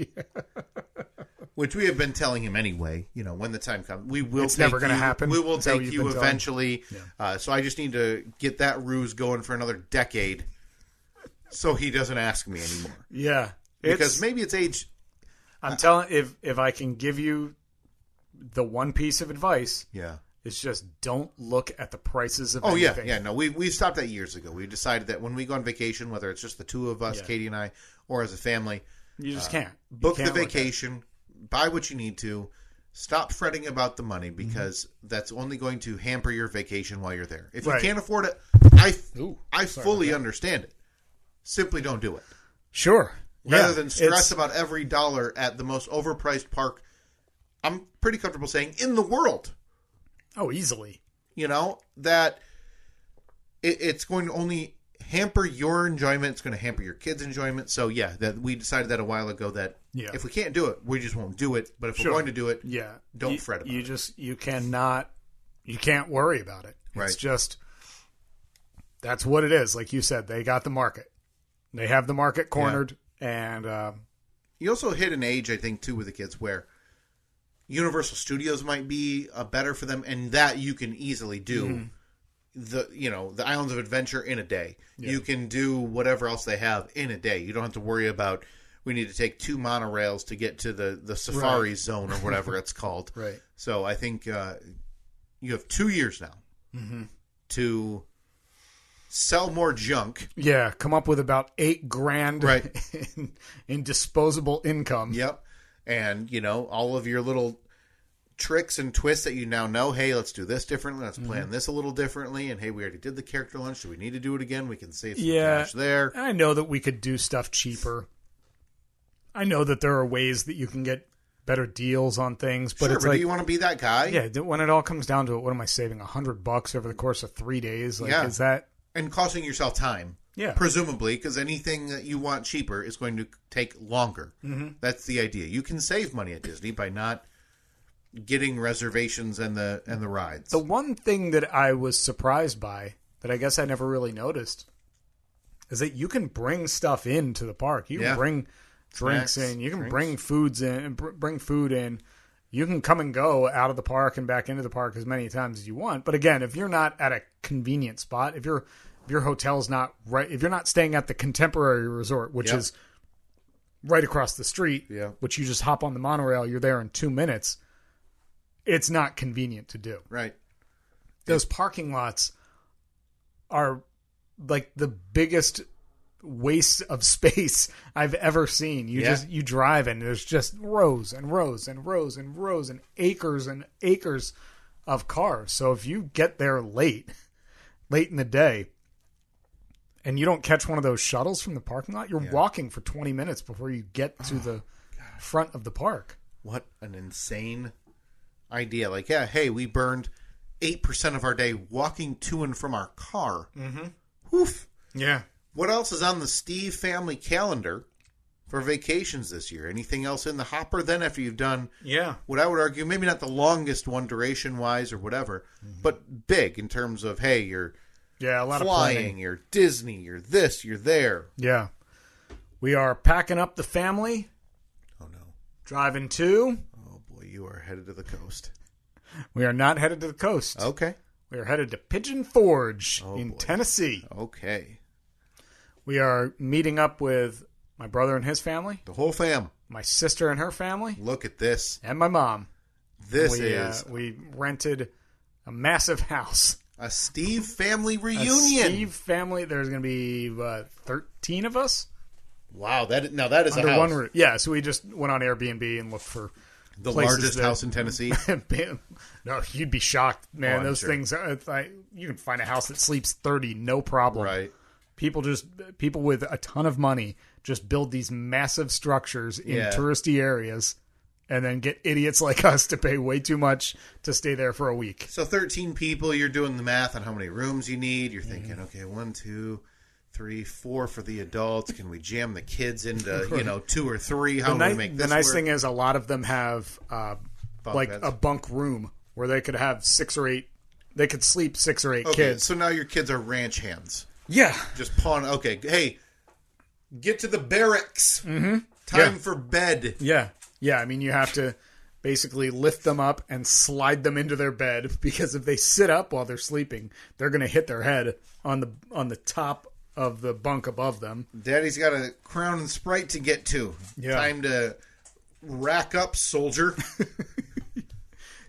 Which we have been telling him anyway. When the time comes, we will. It's never going to happen. We will take you eventually. Yeah. So I just need to get that ruse going for another decade, so he doesn't ask me anymore. Yeah, because maybe it's age. I'm telling. If I can give you the one piece of advice, it's just don't look at the prices of anything. No, we stopped that years ago. We decided that when we go on vacation, whether it's just the two of us, Katie and I, or as a family, you just can't book the vacation. Buy what you need to. Stop fretting about the money because that's only going to hamper your vacation while you're there. If you can't afford it, I fully understand it. Simply don't do it. Sure. Rather than stress about every dollar at the most overpriced park, I'm pretty comfortable saying, in the world. Oh, easily. That it's going to only hamper your enjoyment. It's going to hamper your kids' enjoyment. So, that we decided that a while ago that if we can't do it, we just won't do it. But if we're going to do it, don't fret about it. You can't worry about it. Right. It's just, that's what it is. Like you said, they got the market. They have the market cornered. And you also hit an age, I think, too, with the kids where Universal Studios might be better for them, and that you can easily do. The Islands of Adventure in a day. Yeah. You can do whatever else they have in a day. You don't have to worry about we need to take 2 monorails to get to the safari zone or whatever it's called. Right. So I think you have 2 years now to sell more junk. Yeah, come up with about $8,000 in disposable income. Yep. And, all of your little tricks and twists that you now know. Hey, let's do this differently. Let's plan this a little differently. And hey, we already did the character lunch. Do we need to do it again? We can save some cash there. I know that we could do stuff cheaper. I know that there are ways that you can get better deals on things, but do you want to be that guy? Yeah. When it all comes down to it, what am I saving? $100 over the course of 3 days? Is that? And costing yourself time. Yeah. Presumably, because anything that you want cheaper is going to take longer. Mm-hmm. That's the idea. You can save money at Disney by not getting reservations and the rides. The one thing that I was surprised by that I guess I never really noticed is that you can bring stuff into the park. You can bring drinks in. You can bring foods in. Bring food in. You can come and go out of the park and back into the park as many times as you want. But again, if you're not at a convenient spot, if your hotel's not right, if you're not staying at the Contemporary Resort, which is right across the street, which you just hop on the monorail, you're there in 2 minutes. It's not convenient to do. Right. Those parking lots are like the biggest waste of space I've ever seen. You drive and there's just rows and rows and rows and rows and acres of cars. So if you get there late in the day and you don't catch one of those shuttles from the parking lot, you're walking for 20 minutes before you get to the front of the park. What an insane idea. Like, hey, we burned 8% of our day walking to and from our car. Mm-hmm. Woof. Yeah. What else is on the Steve family calendar for vacations this year? Anything else in the hopper then after you've done what I would argue, maybe not the longest one duration-wise or whatever, but big in terms of, hey, you're a lot flying, of planning. You're Disney, you're this, you're there. Yeah. We are packing up the family. Oh, no. Driving to... You are headed to the coast. We are not headed to the coast. Okay. We are headed to Pigeon Forge in Tennessee. Okay. We are meeting up with my brother and his family. The whole fam. My sister and her family. Look at this. And my mom. We rented a massive house A Steve family reunion. A Steve family. There's going to be 13 of us. Wow, that is Under a house. one roof. Yeah, so we just went on Airbnb and looked for The largest house in Tennessee. No, you'd be shocked, man. Oh, Those sure. things, you can find a house that sleeps 30, no problem. Right. People with a ton of money just build these massive structures in Yeah. touristy areas and then get idiots like us to pay way too much to stay there for a week. So 13 people, you're doing the math on how many rooms you need. You're thinking, okay, 1, 2, 3, 4 for the adults. Can we jam the kids into, 2 or 3? How do we make this The nice work? thing is a lot of them have like beds. a bunk room where they could have 6 or 8. They could sleep 6 or 8 Okay, kids. so now your kids are ranch hands. Yeah. Just pawn. Okay, hey, get to the barracks. Mm-hmm. Time Yeah. for bed. Yeah. Yeah, I mean, you have to basically lift them up and slide them into their bed because if they sit up while they're sleeping, they're going to hit their head on the top of the bunk above them. Daddy's got a Crown and Sprite to get to. Yeah. Time to rack up, soldier.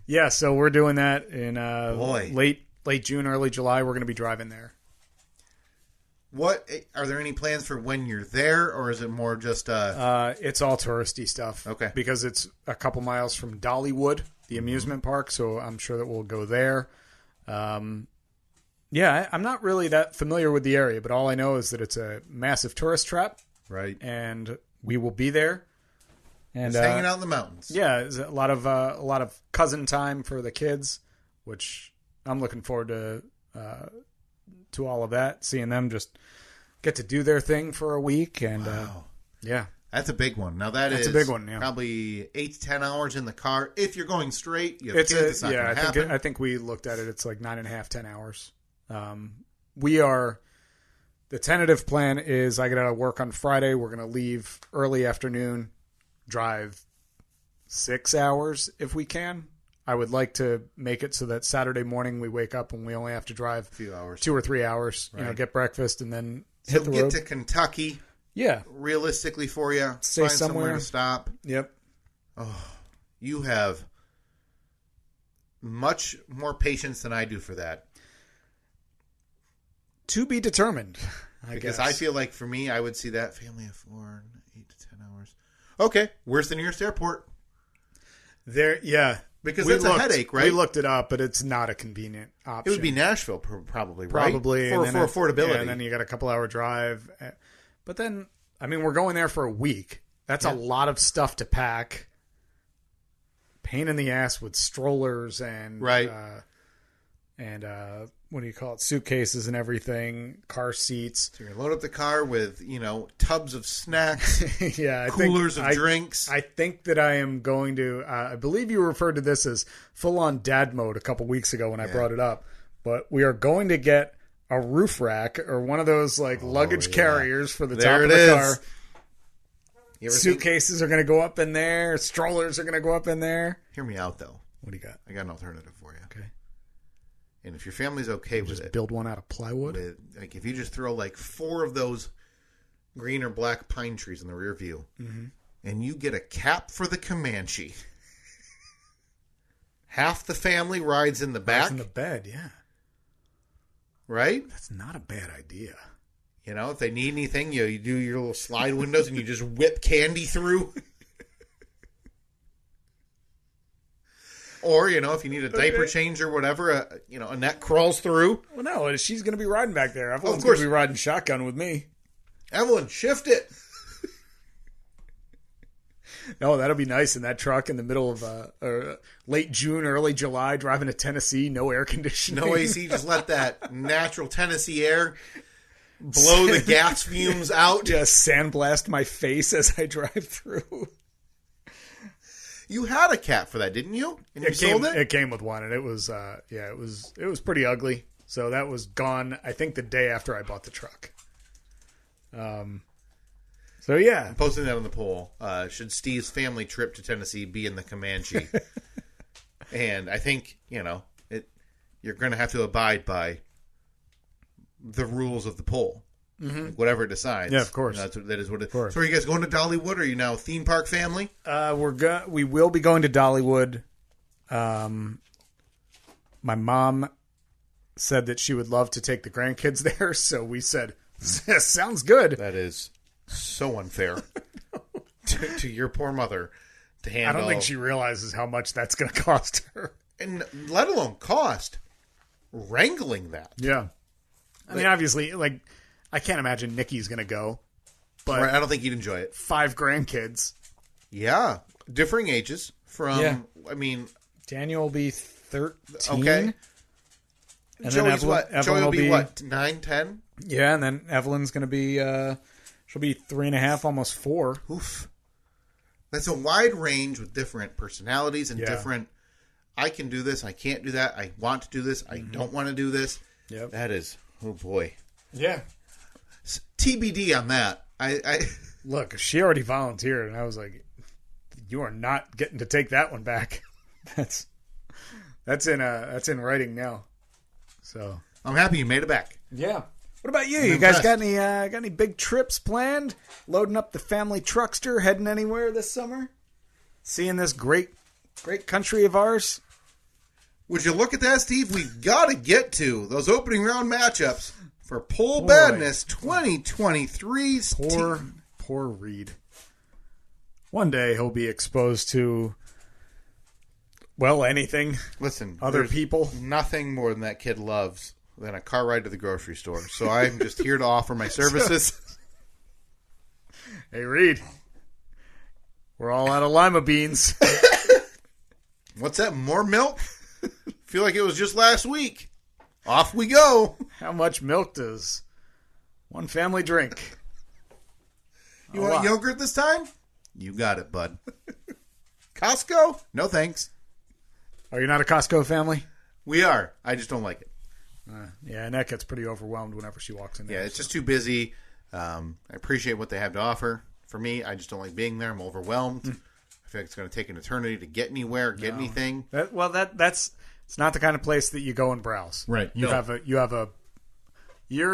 Yeah, so we're doing that in Boy. late June, early July. We're going to be driving there. What are there any plans for when you're there, or is it more just It's all touristy stuff. Okay. Because it's a couple miles from Dollywood, the amusement park, so I'm sure that we'll go there. Yeah, I'm not really that familiar with the area, but all I know is that it's a massive tourist trap, right? and we will be there. And Just hanging out in the mountains. Yeah, it's a lot of cousin time for the kids, which I'm looking forward to all of that. Seeing them just get to do their thing for a week, and Wow. yeah, That's a big one. Now that's a big one. Yeah, probably 8 to 10 hours in the car. If you're going straight, you have kids. It's not going to happen. I think we looked at it. It's like 9.5, 10 hours. The tentative plan is I get out of work on Friday. We're going to leave early afternoon, drive 6 hours if we can. I would like to make it so that Saturday morning we wake up and we only have to drive a few hours, 2 or 3 hours. Right. Get breakfast and then so hit the get road. to Kentucky. Yeah, Realistically for you, Stay find somewhere. to stop. yep. You have much more patience than I do for that. To be determined. Because guess. I feel like for me, I would see that family of 4, 8 to 10 hours. Okay, where's the nearest airport? There, yeah. Because We that's a headache, right? We looked it up, but it's not a convenient option. It would be Nashville, probably, right? Probably. For and then affordability. Yeah, and then you got a couple-hour drive. But then, I mean, we're going there for a week. That's a lot of stuff to pack. Pain in the ass with strollers and Right. What do you call it? Suitcases and everything, car seats. So you're going to load up the car with, tubs of snacks, Yeah, coolers of drinks. I think that I am going to. I believe you referred to this as full-on dad mode a couple weeks ago when I brought it up. But we are going to get a roof rack or one of those luggage carriers for the There top of it the is. car. You ever think- Suitcases are going to go up in there. Strollers are going to go up in there. Hear me out, though. What do you got? I got an alternative for you. Okay. And if your family's okay with Just it, build one out of plywood. if you just throw 4 of those green or black pine trees in the rear view, and you get a cap for the Comanche, half the family rides in the back, In the bed, yeah. right? That's not a bad idea. If they need anything, you do your little slide windows and you just whip candy through. Or, if you need a diaper change or whatever, Annette crawls through. Well, no, she's going to be riding back there. Evelyn's of going course. to be riding shotgun with me. Evelyn, shift it. No, that'll be nice in that truck in the middle of late June, early July, driving to Tennessee, no air conditioning. No AC, just let that natural Tennessee air blow the gas fumes out. Just sandblast my face as I drive through. You had a cat for that, didn't you? And you sold it? It came with one, and it was it was pretty ugly. So that was gone, I think, the day after I bought the truck. So yeah, I'm posting that on the poll. Should Steve's family trip to Tennessee be in the Comanche? And I think, you're going to have to abide by the rules of the poll. Mm-hmm. Whatever it decides. Yeah, of course. That is what it is. course. So are you guys going to Dollywood? Or are you now a theme park family? we will be going to Dollywood. My mom said that she would love to take the grandkids there, so we said, sounds good. That is so unfair to your poor mother to handle. I don't think she realizes how much that's going to cost her. And let alone cost wrangling that. Yeah. I mean, obviously, like, I can't imagine Nikki's going to go, but I don't think you'd enjoy it. 5 grandkids. Yeah. Differing ages from, I mean... Daniel will be 13. Okay. And Joey's then what? Joey will be what? 9, 10? Yeah, and then Evelyn's going to be, she'll be 3.5, almost 4. Oof. That's a wide range with different personalities and different, I can do this, I can't do that, I want to do this, I don't want to do this. Yep. That is, oh boy. Yeah. TBD on that. I Look, she already volunteered, and I was like, you are not getting to take that one back. That's in writing now. So I'm happy you made it back. yeah. What about you? I'm You guys impressed. got any big trips planned? Loading up the family truckster, heading anywhere this summer? Seeing this great country of ours? Would you look at that, Steve? We got to get to those opening round matchups for Pole Badness 2023. Poor Reed. One day he'll be exposed to, well, anything. Listen, Other there's people. nothing more than that kid loves than a car ride to the grocery store. So I'm just here to offer my services. Hey, Reed. We're all out of lima beans. What's that? More milk? Feel like it was just last week. Off we go. How much milk does one family drink? You want yogurt this time? You got it, bud. Costco? No thanks. Are you not a Costco family? We are. I just don't like it. Yeah, Annette gets pretty overwhelmed whenever she walks in there. Yeah, it's just too busy. I appreciate what they have to offer. For me, I just don't like being there. I'm overwhelmed. I feel like it's going to take an eternity to get anywhere, get anything. That's it's not the kind of place that you go and browse. Right. You're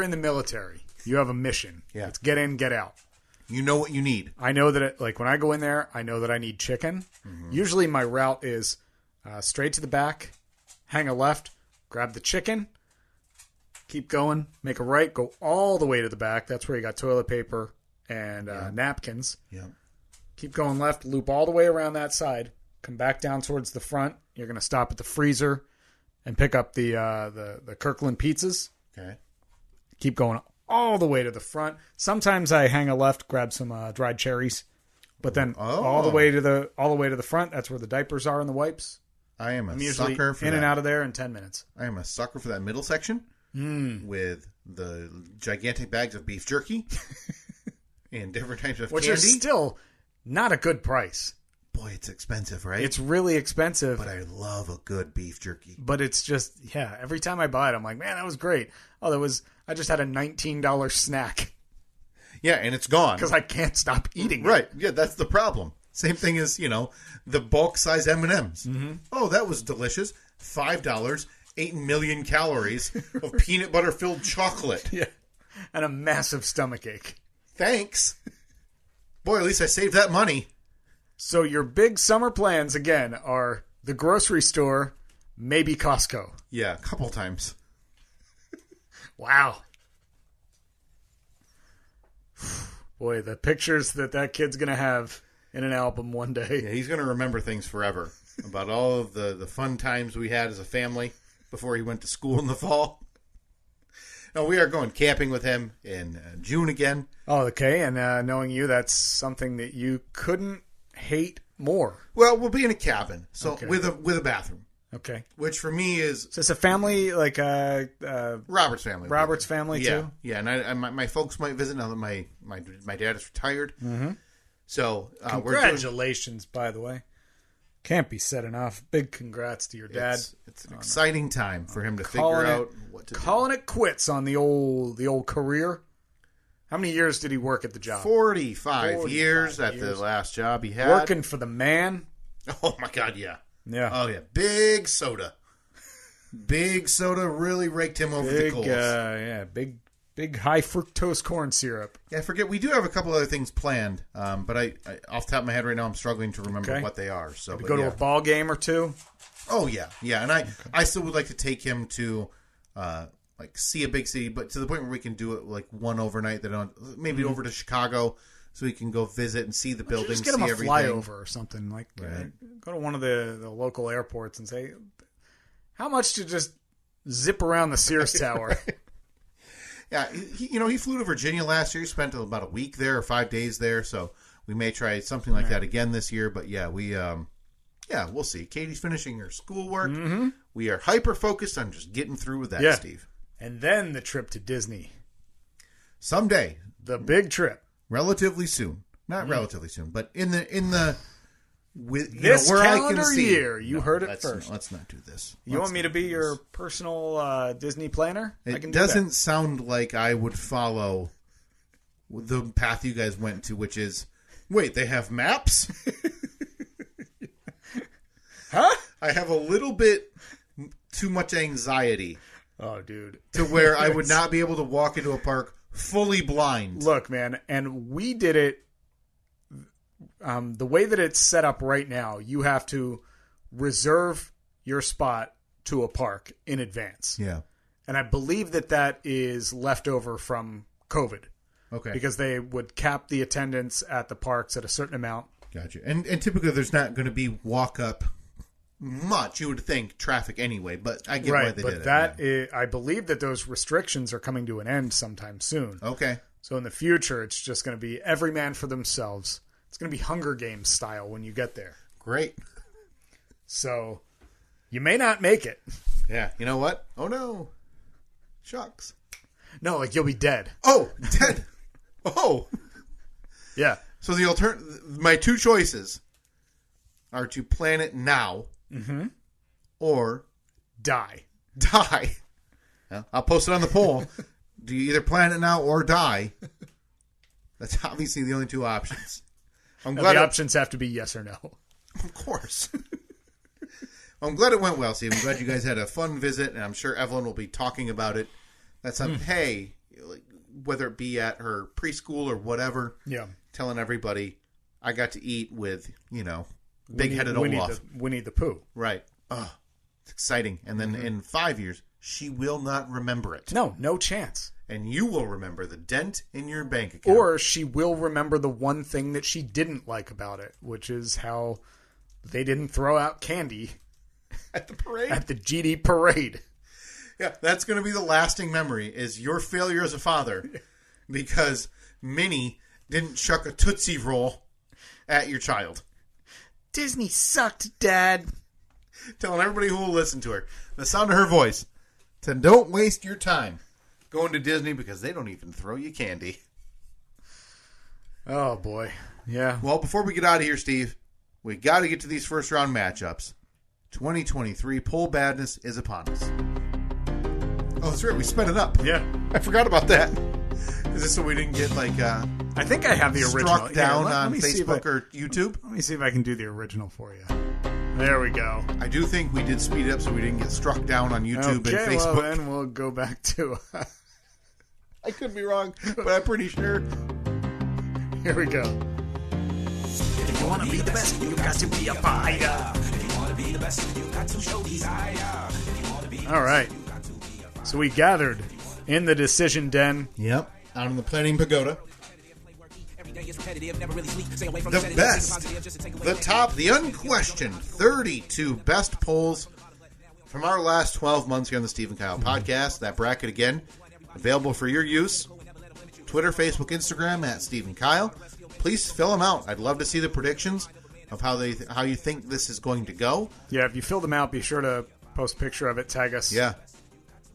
in the military. You have a mission. Yeah. It's get in, get out. You know what you need. I know that when I go in there, I know that I need chicken. Usually my route is straight to the back, hang a left, grab the chicken, keep going, make a right, go all the way to the back. That's where you got toilet paper and napkins. Yeah. Keep going left, loop all the way around that side, come back down towards the front. You're going to stop at the freezer and pick up the Kirkland pizzas. Okay. Keep going all the way to the front. Sometimes I hang a left, grab some dried cherries, but then all the way to the front. That's where the diapers are and the wipes. I am I'm a usually sucker for in that. and out of there in 10 minutes. I am a sucker for that middle section with the gigantic bags of beef jerky and different types of Which candy. is still not a good price. Boy, it's expensive, right? It's really expensive. But I love a good beef jerky. But it's just, every time I buy it, I'm like, man, that was great. Oh, I just had a $19 snack. Yeah, and it's gone. Because I can't stop eating it. Right. Yeah, that's the problem. Same thing as, the bulk size M&Ms. Oh, that was delicious. $5, 8 million calories of peanut butter filled chocolate. Yeah. And a massive stomachache. Thanks. Boy, at least I saved that money. So your big summer plans, again, are the grocery store, maybe Costco. Yeah, a couple times. Wow. Boy, the pictures that kid's going to have in an album one day. Yeah, he's going to remember things forever about all of the fun times we had as a family before he went to school in the fall. No, we are going camping with him in June again. Oh, okay. And knowing you, that's something that you couldn't hate more. Well, we'll be in a cabin, so Okay. with a bathroom, Okay. which for me is So it's a family, like Robert's family. Robert's family, Yeah, too? yeah, and my folks might visit now that my dad is retired. Mm-hmm. So Congratulations, by the way. Can't be said enough. Big congrats to your dad. It's an exciting time for him to figure Calling out what to do. Calling it quits on the old career. How many years did he work at the job? 45 years at the last job he had. Working for the man. Oh my God, yeah. Yeah. Oh yeah, big soda. Big soda really raked him over the coals. Big high fructose corn syrup. Yeah, I forget. We do have a couple other things planned, but I off the top of my head right now, I'm struggling to remember what they are. So Go to a ball game or two. Oh yeah, and I still would like to take him to like see a big city, but to the point where we can do it like one overnight. Maybe over to Chicago, so we can go visit and see the buildings. Just get them a everything. flyover or something. Like Right. go to one of the local airports and say, how much to just zip around the Sears Tower? Yeah, he flew to Virginia last year. He spent about a week there or 5 days there. So we may try something like that again this year. But yeah, we'll see. Katie's finishing her schoolwork. Mm-hmm. We are hyper focused on just getting through with that, Steve. And then the trip to Disney. Someday. The big trip. Relatively soon. Not relatively soon, but in the with this where calendar I can see. year. You heard it first. Let's not do this. You want me to be your personal Disney planner? I can do doesn't that. sound like I would follow the path you guys went to, which is, wait, they have maps? Huh? I have a little bit too much anxiety. Oh, dude. To where I would not be able to walk into a park fully blind. Look, man, and we did it the way that it's set up right now. You have to reserve your spot to a park in advance. Yeah. And I believe that is left over from COVID. Okay. Because they would cap the attendance at the parks at a certain amount. Gotcha. And typically there's not going to be walk up much, you would think, traffic anyway, but I get why they did it. But I believe that those restrictions are coming to an end sometime soon. Okay. So in the future, it's just going to be every man for themselves. It's going to be Hunger Games style when you get there. Great. So you may not make it. Yeah. You know what? Oh, no. Shucks. No, like you'll be dead. Oh, dead. Oh. Yeah. So my two choices are to plan it now or Die. Well, I'll post it on the poll. Do you either plan it now or die? That's obviously the only two options. I'm glad the options have to be yes or no. Of course. I'm glad it went well, Steve. I'm glad you guys had a fun visit, and I'm sure Evelyn will be talking about it. That's something, hey, like, whether it be at her preschool or whatever, telling everybody, I got to eat with, big-headed Olaf. Winnie the Pooh. Right. Oh, it's exciting. And then in 5 years, she will not remember it. No chance. And you will remember the dent in your bank account. Or she will remember the one thing that she didn't like about it, which is how they didn't throw out candy at the parade. At the GD parade. Yeah, that's going to be the lasting memory, is your failure as a father because Minnie didn't chuck a Tootsie Roll at your child. Disney sucked, Dad. Telling everybody who will listen to her, the sound of her voice, to don't waste your time going to Disney because they don't even throw you candy. Oh, boy. Yeah. Well, before we get out of here, Steve, we got to get to these first round matchups. 2023 Poll Badness is upon us. Oh, that's right. We sped it up. Yeah. I forgot about that. Is this so we didn't get, like, I think I have the original. Struck down on Facebook or YouTube? Let me see if I can do the original for you. There we go. I do think we did speed it up so we didn't get struck down on YouTube and Facebook. Well, then we'll go back to... I could be wrong, but I'm pretty sure. Here we go. If you want to be the best, you got to be a fighter. If you want to be the best, you got to show desire. All right. So we gathered in the decision den. Yep. Out in the planning pagoda. The best, the top, the unquestioned 32 best polls from our last 12 months here on the Steve and Kyle podcast. That bracket, again, available for your use. Twitter, Facebook, Instagram at Steve and Kyle. Please fill them out. I'd love to see the predictions of how you think this is going to go. Yeah, if you fill them out, be sure to post a picture of it, tag us. Yeah.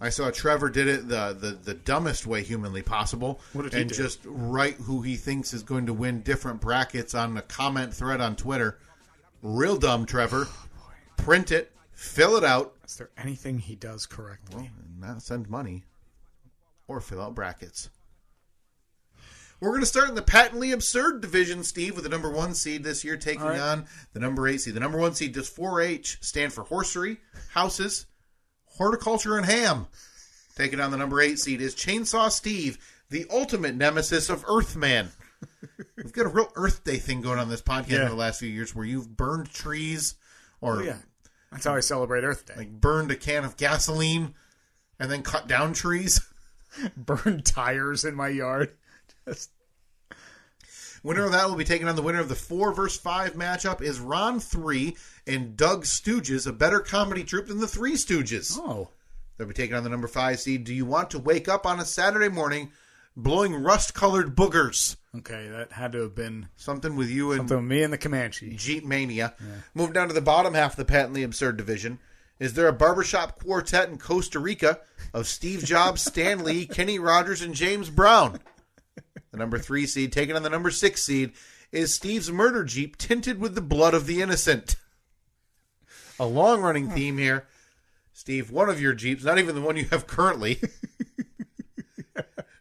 I saw Trevor did it the dumbest way humanly possible. What did he do? Just write who he thinks is going to win different brackets on a comment thread on Twitter. Real dumb, Trevor. Print it. Fill it out. Is there anything he does correctly? Well, not send money. Or fill out brackets. We're going to start in the patently absurd division, Steve, with the number 1 seed this year taking on the number 8 seed. The number 1 seed, does 4-H stand for horsery, houses, horticulture, and ham. Taking on the number 8 seed is Chainsaw Steve, the ultimate nemesis of Earthman. We've got a real Earth Day thing going on this podcast in the last few years where you've burned trees or... Oh, yeah. That's how I celebrate Earth Day. Like burned a can of gasoline and then cut down trees. Burn tires in my yard. Just... Winner of that will be taking on the winner of the 4 versus 5 matchup is Ron 3 and Doug Stooges, a better comedy troupe than the Three Stooges. Oh. They'll be taking on the number 5 seed. Do you want to wake up on a Saturday morning blowing rust-colored boogers? Okay, that had to have been something with you and something with me and the Comanche. Jeep Mania. Yeah. Moving down to the bottom half of the patently absurd division. Is there a barbershop quartet in Costa Rica of Steve Jobs, Stan Lee, Kenny Rogers, and James Brown? The number 3 seed, taking on the number 6 seed, is Steve's murder Jeep tinted with the blood of the innocent. A long-running theme here. Steve, one of your Jeeps, not even the one you have currently,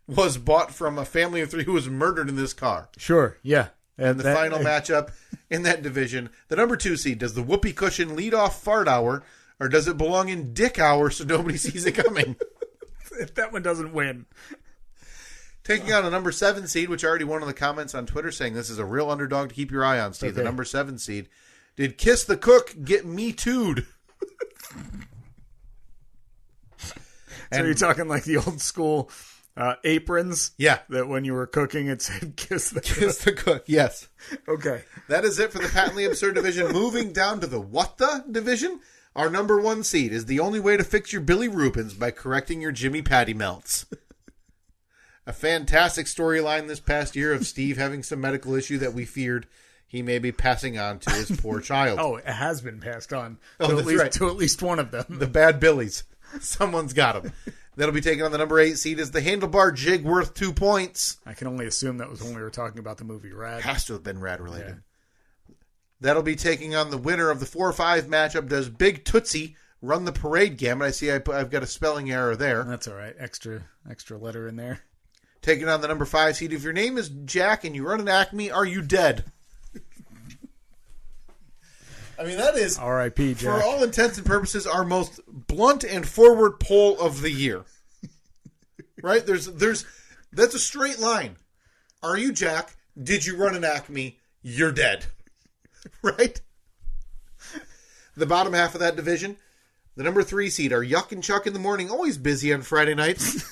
was bought from a family of 3 who was murdered in this car. Sure, yeah. And the final matchup in that division, the number 2 seed, does the whoopee cushion lead off fart hour, or does it belong in dick hour so nobody sees it coming? If that one doesn't win. Taking on a number 7 seed, which I already won in the comments on Twitter saying this is a real underdog to keep your eye on, Steve. Okay. The number 7 seed. Did Kiss the Cook get me too'd? So you're talking like the old school aprons? Yeah. That when you were cooking it said Kiss the Cook? Kiss the Cook, yes. Okay. That is it for the patently absurd division. Moving down to the what the division. Our number 1 seed is the only way to fix your Billy Rubens by correcting your Jimmy Patty melts. A fantastic storyline this past year of Steve having some medical issue that we feared he may be passing on to his poor child. Oh, it has been passed on to at least one of them. The bad Billies. Someone's got them. That'll be taken on the number 8 seed is the handlebar jig worth 2 points. I can only assume that was when we were talking about the movie Rad. Has to have been Rad related. Yeah. That'll be taking on the winner of the 4-5 matchup. Does Big Tootsie run the parade gamut? I see I've got a spelling error there. That's all right. Extra letter in there. Taking on the number 5 seed. If your name is Jack and you run an Acme, are you dead? I mean, that is, R.I.P. Jack. For all intents and purposes, our most blunt and forward poll of the year. Right? That's a straight line. Are you Jack? Did you run an Acme? You're dead. Right? The bottom half of that division, the number 3 seed, are Yuck and Chuck in the morning always busy on Friday nights?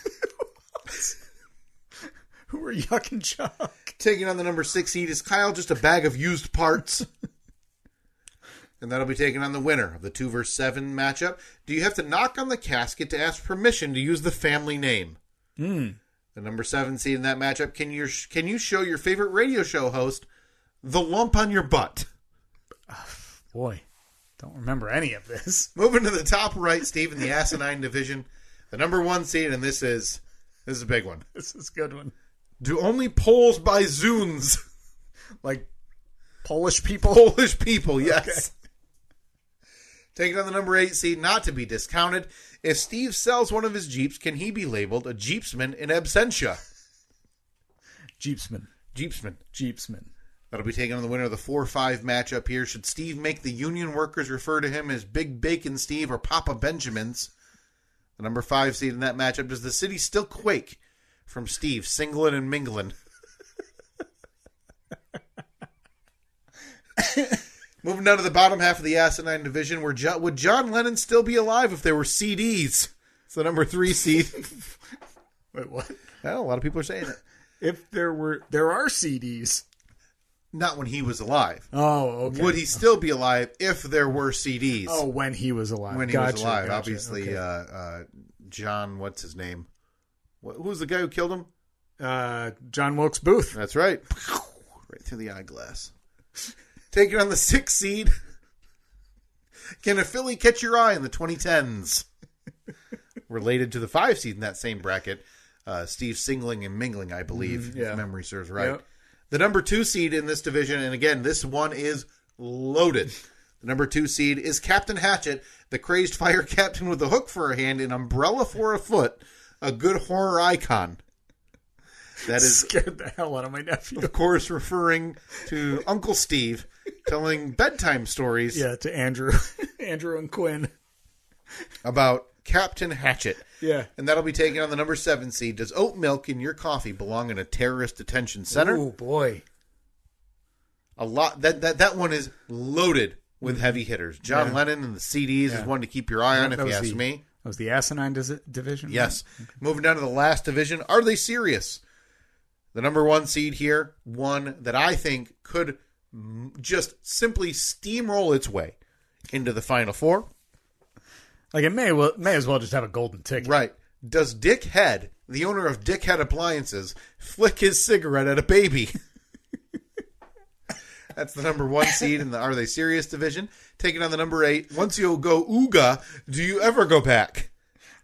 Who are Yuck and Chuck? Taking on the number 6 seed is Kyle, just a bag of used parts. And that'll be taken on the winner of the 2 versus 7 matchup. Do you have to knock on the casket to ask permission to use the family name? The number 7 seed in that matchup. Can you show your favorite radio show host the lump on your butt? Boy, don't remember any of this. Moving to the top right, Steve, in the asinine division. The number 1 seed, and this is a big one. This is a good one. Do only Poles buy Zunes? Like Polish people? Polish people, yes. Okay. Taking on the number 8 seed, not to be discounted. If Steve sells one of his Jeeps, can he be labeled a Jeepsman in absentia? Jeepsman. That'll be taken on the winner of the 4-5 matchup here. Should Steve make the union workers refer to him as Big Bacon Steve or Papa Benjamins? The number 5 seed in that matchup. Does the city still quake from Steve singling and mingling? Moving down to the bottom half of the asinine division, would John Lennon still be alive if there were CDs? It's the number 3 seed. Wait, what? Well, a lot of people are saying it. If there are CDs. Not when he was alive. Oh, okay. Would he still be alive if there were CDs? Oh, when he was alive. When he was alive. Gotcha. Obviously, okay. John, what's his name? Who's the guy who killed him? John Wilkes Booth. That's right. Right through the eyeglass. Taking on the 6 seed. Can a Philly catch your eye in the 2010s? Related to the 5 seed in that same bracket. Steve singling and mingling, I believe, if memory serves right. Yep. The number 2 seed in this division, and again, this one is loaded. The number 2 seed is Captain Hatchet, the crazed fire captain with a hook for a hand and umbrella for a foot, a good horror icon. That is scared the hell out of my nephew. Of course, referring to Uncle Steve telling bedtime stories. Yeah, to Andrew and Quinn about Captain Hatchet. Yeah, and that'll be taken on the number 7 seed. Does oat milk in your coffee belong in a terrorist detention center? Oh boy, a lot. That one is loaded with heavy hitters. John Lennon and the CDs is one to keep your eye on, if you ask me. That was the asinine division? Yes. Moving down to the last division. Are they serious? The number 1 seed here, one that I think could just simply steamroll its way into the Final Four. Like, it may as well just have a golden ticket. Right. Does Dick Head, the owner of Dick Head Appliances, flick his cigarette at a baby? That's the number 1 seed in the Are They Serious division. Taking on the number 8. Once you go ooga, do you ever go back?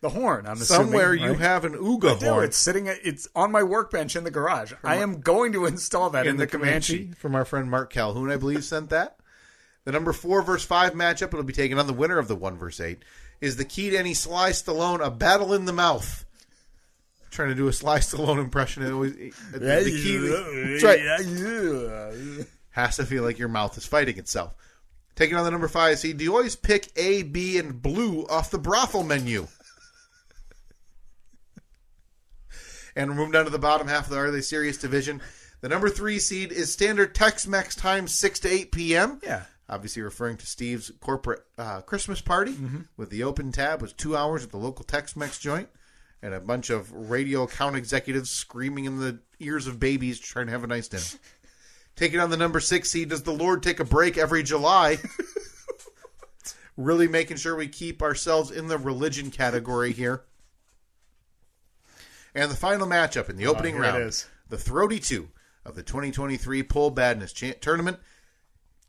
The horn, I'm assuming. Somewhere right? you have an ooga horn. It's on my workbench in the garage. I am going to install that in the Comanche. From our friend Mark Calhoun, I believe, sent that. The number 4 versus 5 matchup, it'll be taken on the winner of the 1 versus 8. Is the key to any Sly Stallone a battle in the mouth? I'm trying to do a Sly Stallone impression. The key, that's right. Has to feel like your mouth is fighting itself. Taking on the number 5 seed, do you always pick A, B, and blue off the brothel menu? And we're moving down to the bottom half of the Are They Serious division. The number 3 seed is standard Tex-Mex time, 6 to 8 p.m. Yeah. Obviously referring to Steve's corporate Christmas party with the open tab. It was 2 hours at the local Tex-Mex joint and a bunch of radio account executives screaming in the ears of babies trying to have a nice dinner. Taking on the number 6 seed, does the Lord take a break every July? Really making sure we keep ourselves in the religion category here. And the final matchup in the opening round, the Throaty 2 of the 2023 Pole Badness Tournament.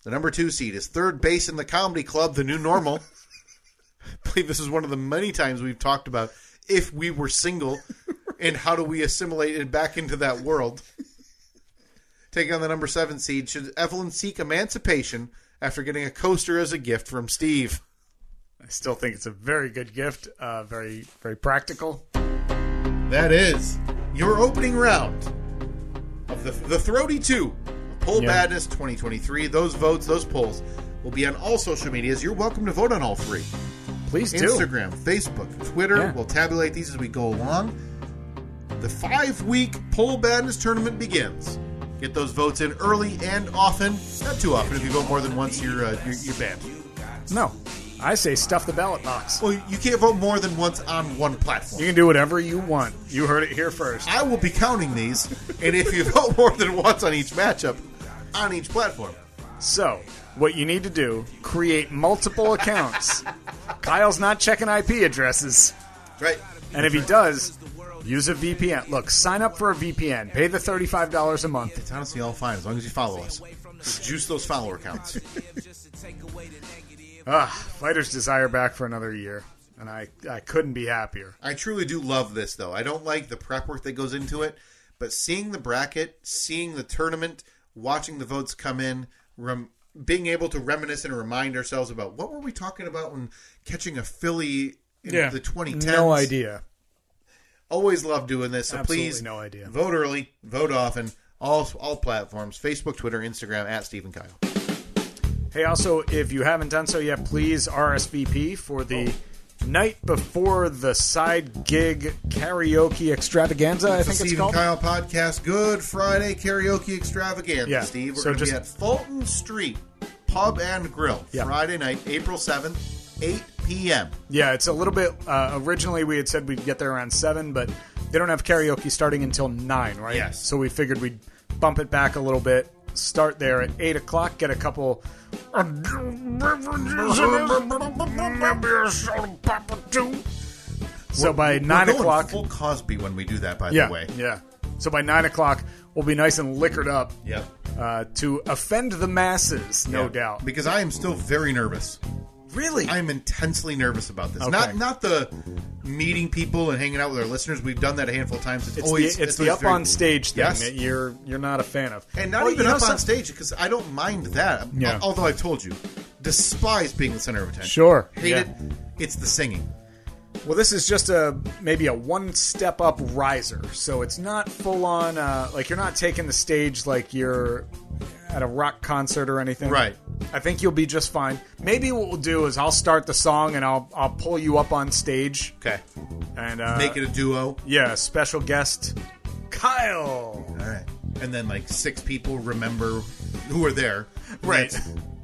The number 2 seed is third base in the comedy club, The New Normal. I believe this is one of the many times we've talked about if we were single and how do we assimilate it back into that world. Taking on the number 7 seed, should Evelyn seek emancipation after getting a coaster as a gift from Steve? I still think it's a very good gift, very, very practical. That is your opening round of the Throaty 2 of Pole Badness 2023. Those votes, those polls will be on all social medias. You're welcome to vote on all 3. Please do. Instagram, Facebook, Twitter. Yeah. We'll tabulate these as we go along. The 5-week Pole Badness tournament begins. Get those votes in early and often. Not too often. If you vote more than once, you're banned. No. I say stuff the ballot box. Well, you can't vote more than once on one platform. You can do whatever you want. You heard it here first. I will be counting these, and if you vote more than once on each matchup, on each platform. So, what you need to do, create multiple accounts. Kyle's not checking IP addresses. Right. And if he does, use a VPN. Look, sign up for a VPN. Pay the $35 a month. It's honestly all fine, as long as you follow us. Just juice those follower counts. Fighters Desire back for another year, and I couldn't be happier. I truly do love this, though. I don't like the prep work that goes into it, but seeing the bracket, seeing the tournament, watching the votes come in, being able to reminisce and remind ourselves about what were we talking about when catching a filly in the 2010s. No idea. Always love doing this, so Absolutely please no idea. Vote early, vote often, all platforms, Facebook, Twitter, Instagram, at Steve and Kyle. Hey, also, if you haven't done so yet, please RSVP for the night before the side gig karaoke extravaganza, I think it's called. Steve and Kyle podcast, Good Friday Karaoke Extravaganza, yeah. Steve. We're going to be at Fulton Street Pub and Grill, Friday night, April 7th, 8 p.m. Yeah, it's a little bit, originally we had said we'd get there around 7, but they don't have karaoke starting until 9, right? Yes. So we figured we'd bump it back a little bit, start there at 8 o'clock, get a couple... So by 9 o'clock... full Cosby when we do that, by the way. Yeah. So by 9 o'clock, we'll be nice and liquored up to offend the masses, no doubt. Because I am still very nervous. Really? I am intensely nervous about this. Okay. Not the meeting people and hanging out with our listeners. We've done that a handful of times. It's the up on stage thing that you're not a fan of. And not even up on stage, because I don't mind that. Yeah. Although I've told you, despise being the center of attention. Sure. Hate it. It's the singing. Well, this is just maybe a one-step up riser. So it's not full-on, like you're not taking the stage like you're at a rock concert or anything. Right. I think you'll be just fine. Maybe what we'll do is I'll start the song and I'll pull you up on stage. Okay. And make it a duo. Yeah, special guest Kyle. All right. And then like 6 people remember who are there. Right.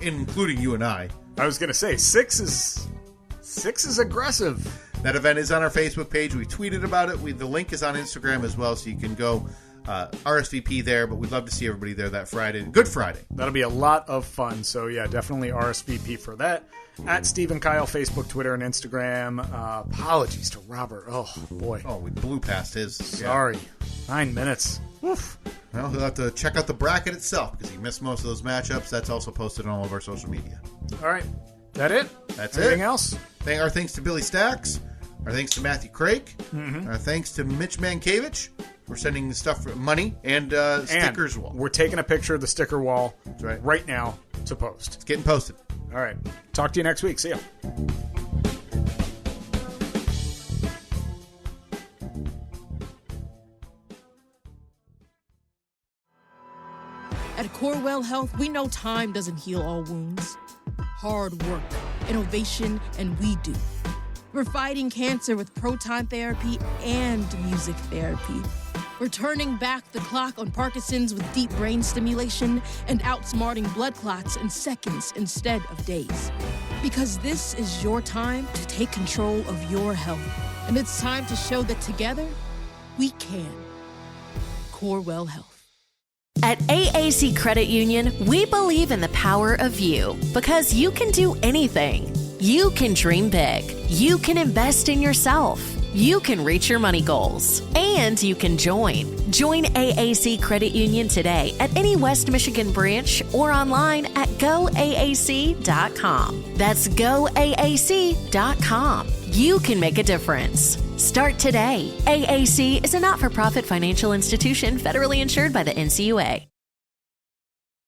Including you and I. I was going to say 6 is aggressive. That event is on our Facebook page. We tweeted about it. The link is on Instagram as well, so you can go RSVP there. But we'd love to see everybody there that Friday. Good Friday. That'll be a lot of fun. So, yeah, definitely RSVP for that. At Steve and Kyle, Facebook, Twitter, and Instagram. Apologies to Robert. Oh, boy. Oh, we blew past his. Sorry. 9 minutes. Oof. Well, he'll have to check out the bracket itself because he missed most of those matchups. That's also posted on all of our social media. All right. That it? That's Anything it. else? Our thanks to Billy Stacks. Our thanks to Matthew Craig. Our thanks to Mitch Mankiewicz for sending the stuff for money and stickers wall. We're taking a picture of the sticker wall right now to post. It's getting posted. All right. Talk to you next week. See ya. At Corewell Health, we know time doesn't heal all wounds. Hard work, innovation, and we do. We're fighting cancer with proton therapy and music therapy. We're turning back the clock on Parkinson's with deep brain stimulation and outsmarting blood clots in seconds instead of days. Because this is your time to take control of your health. And it's time to show that together, we can. Corewell Health. At AAC Credit Union, we believe in the power of you because you can do anything. You can dream big. You can invest in yourself. You can reach your money goals. And you can join. Join AAC Credit Union today at any West Michigan branch or online at goaac.com. That's goaac.com. You can make a difference. Start today. AAC is a not-for-profit financial institution federally insured by the NCUA.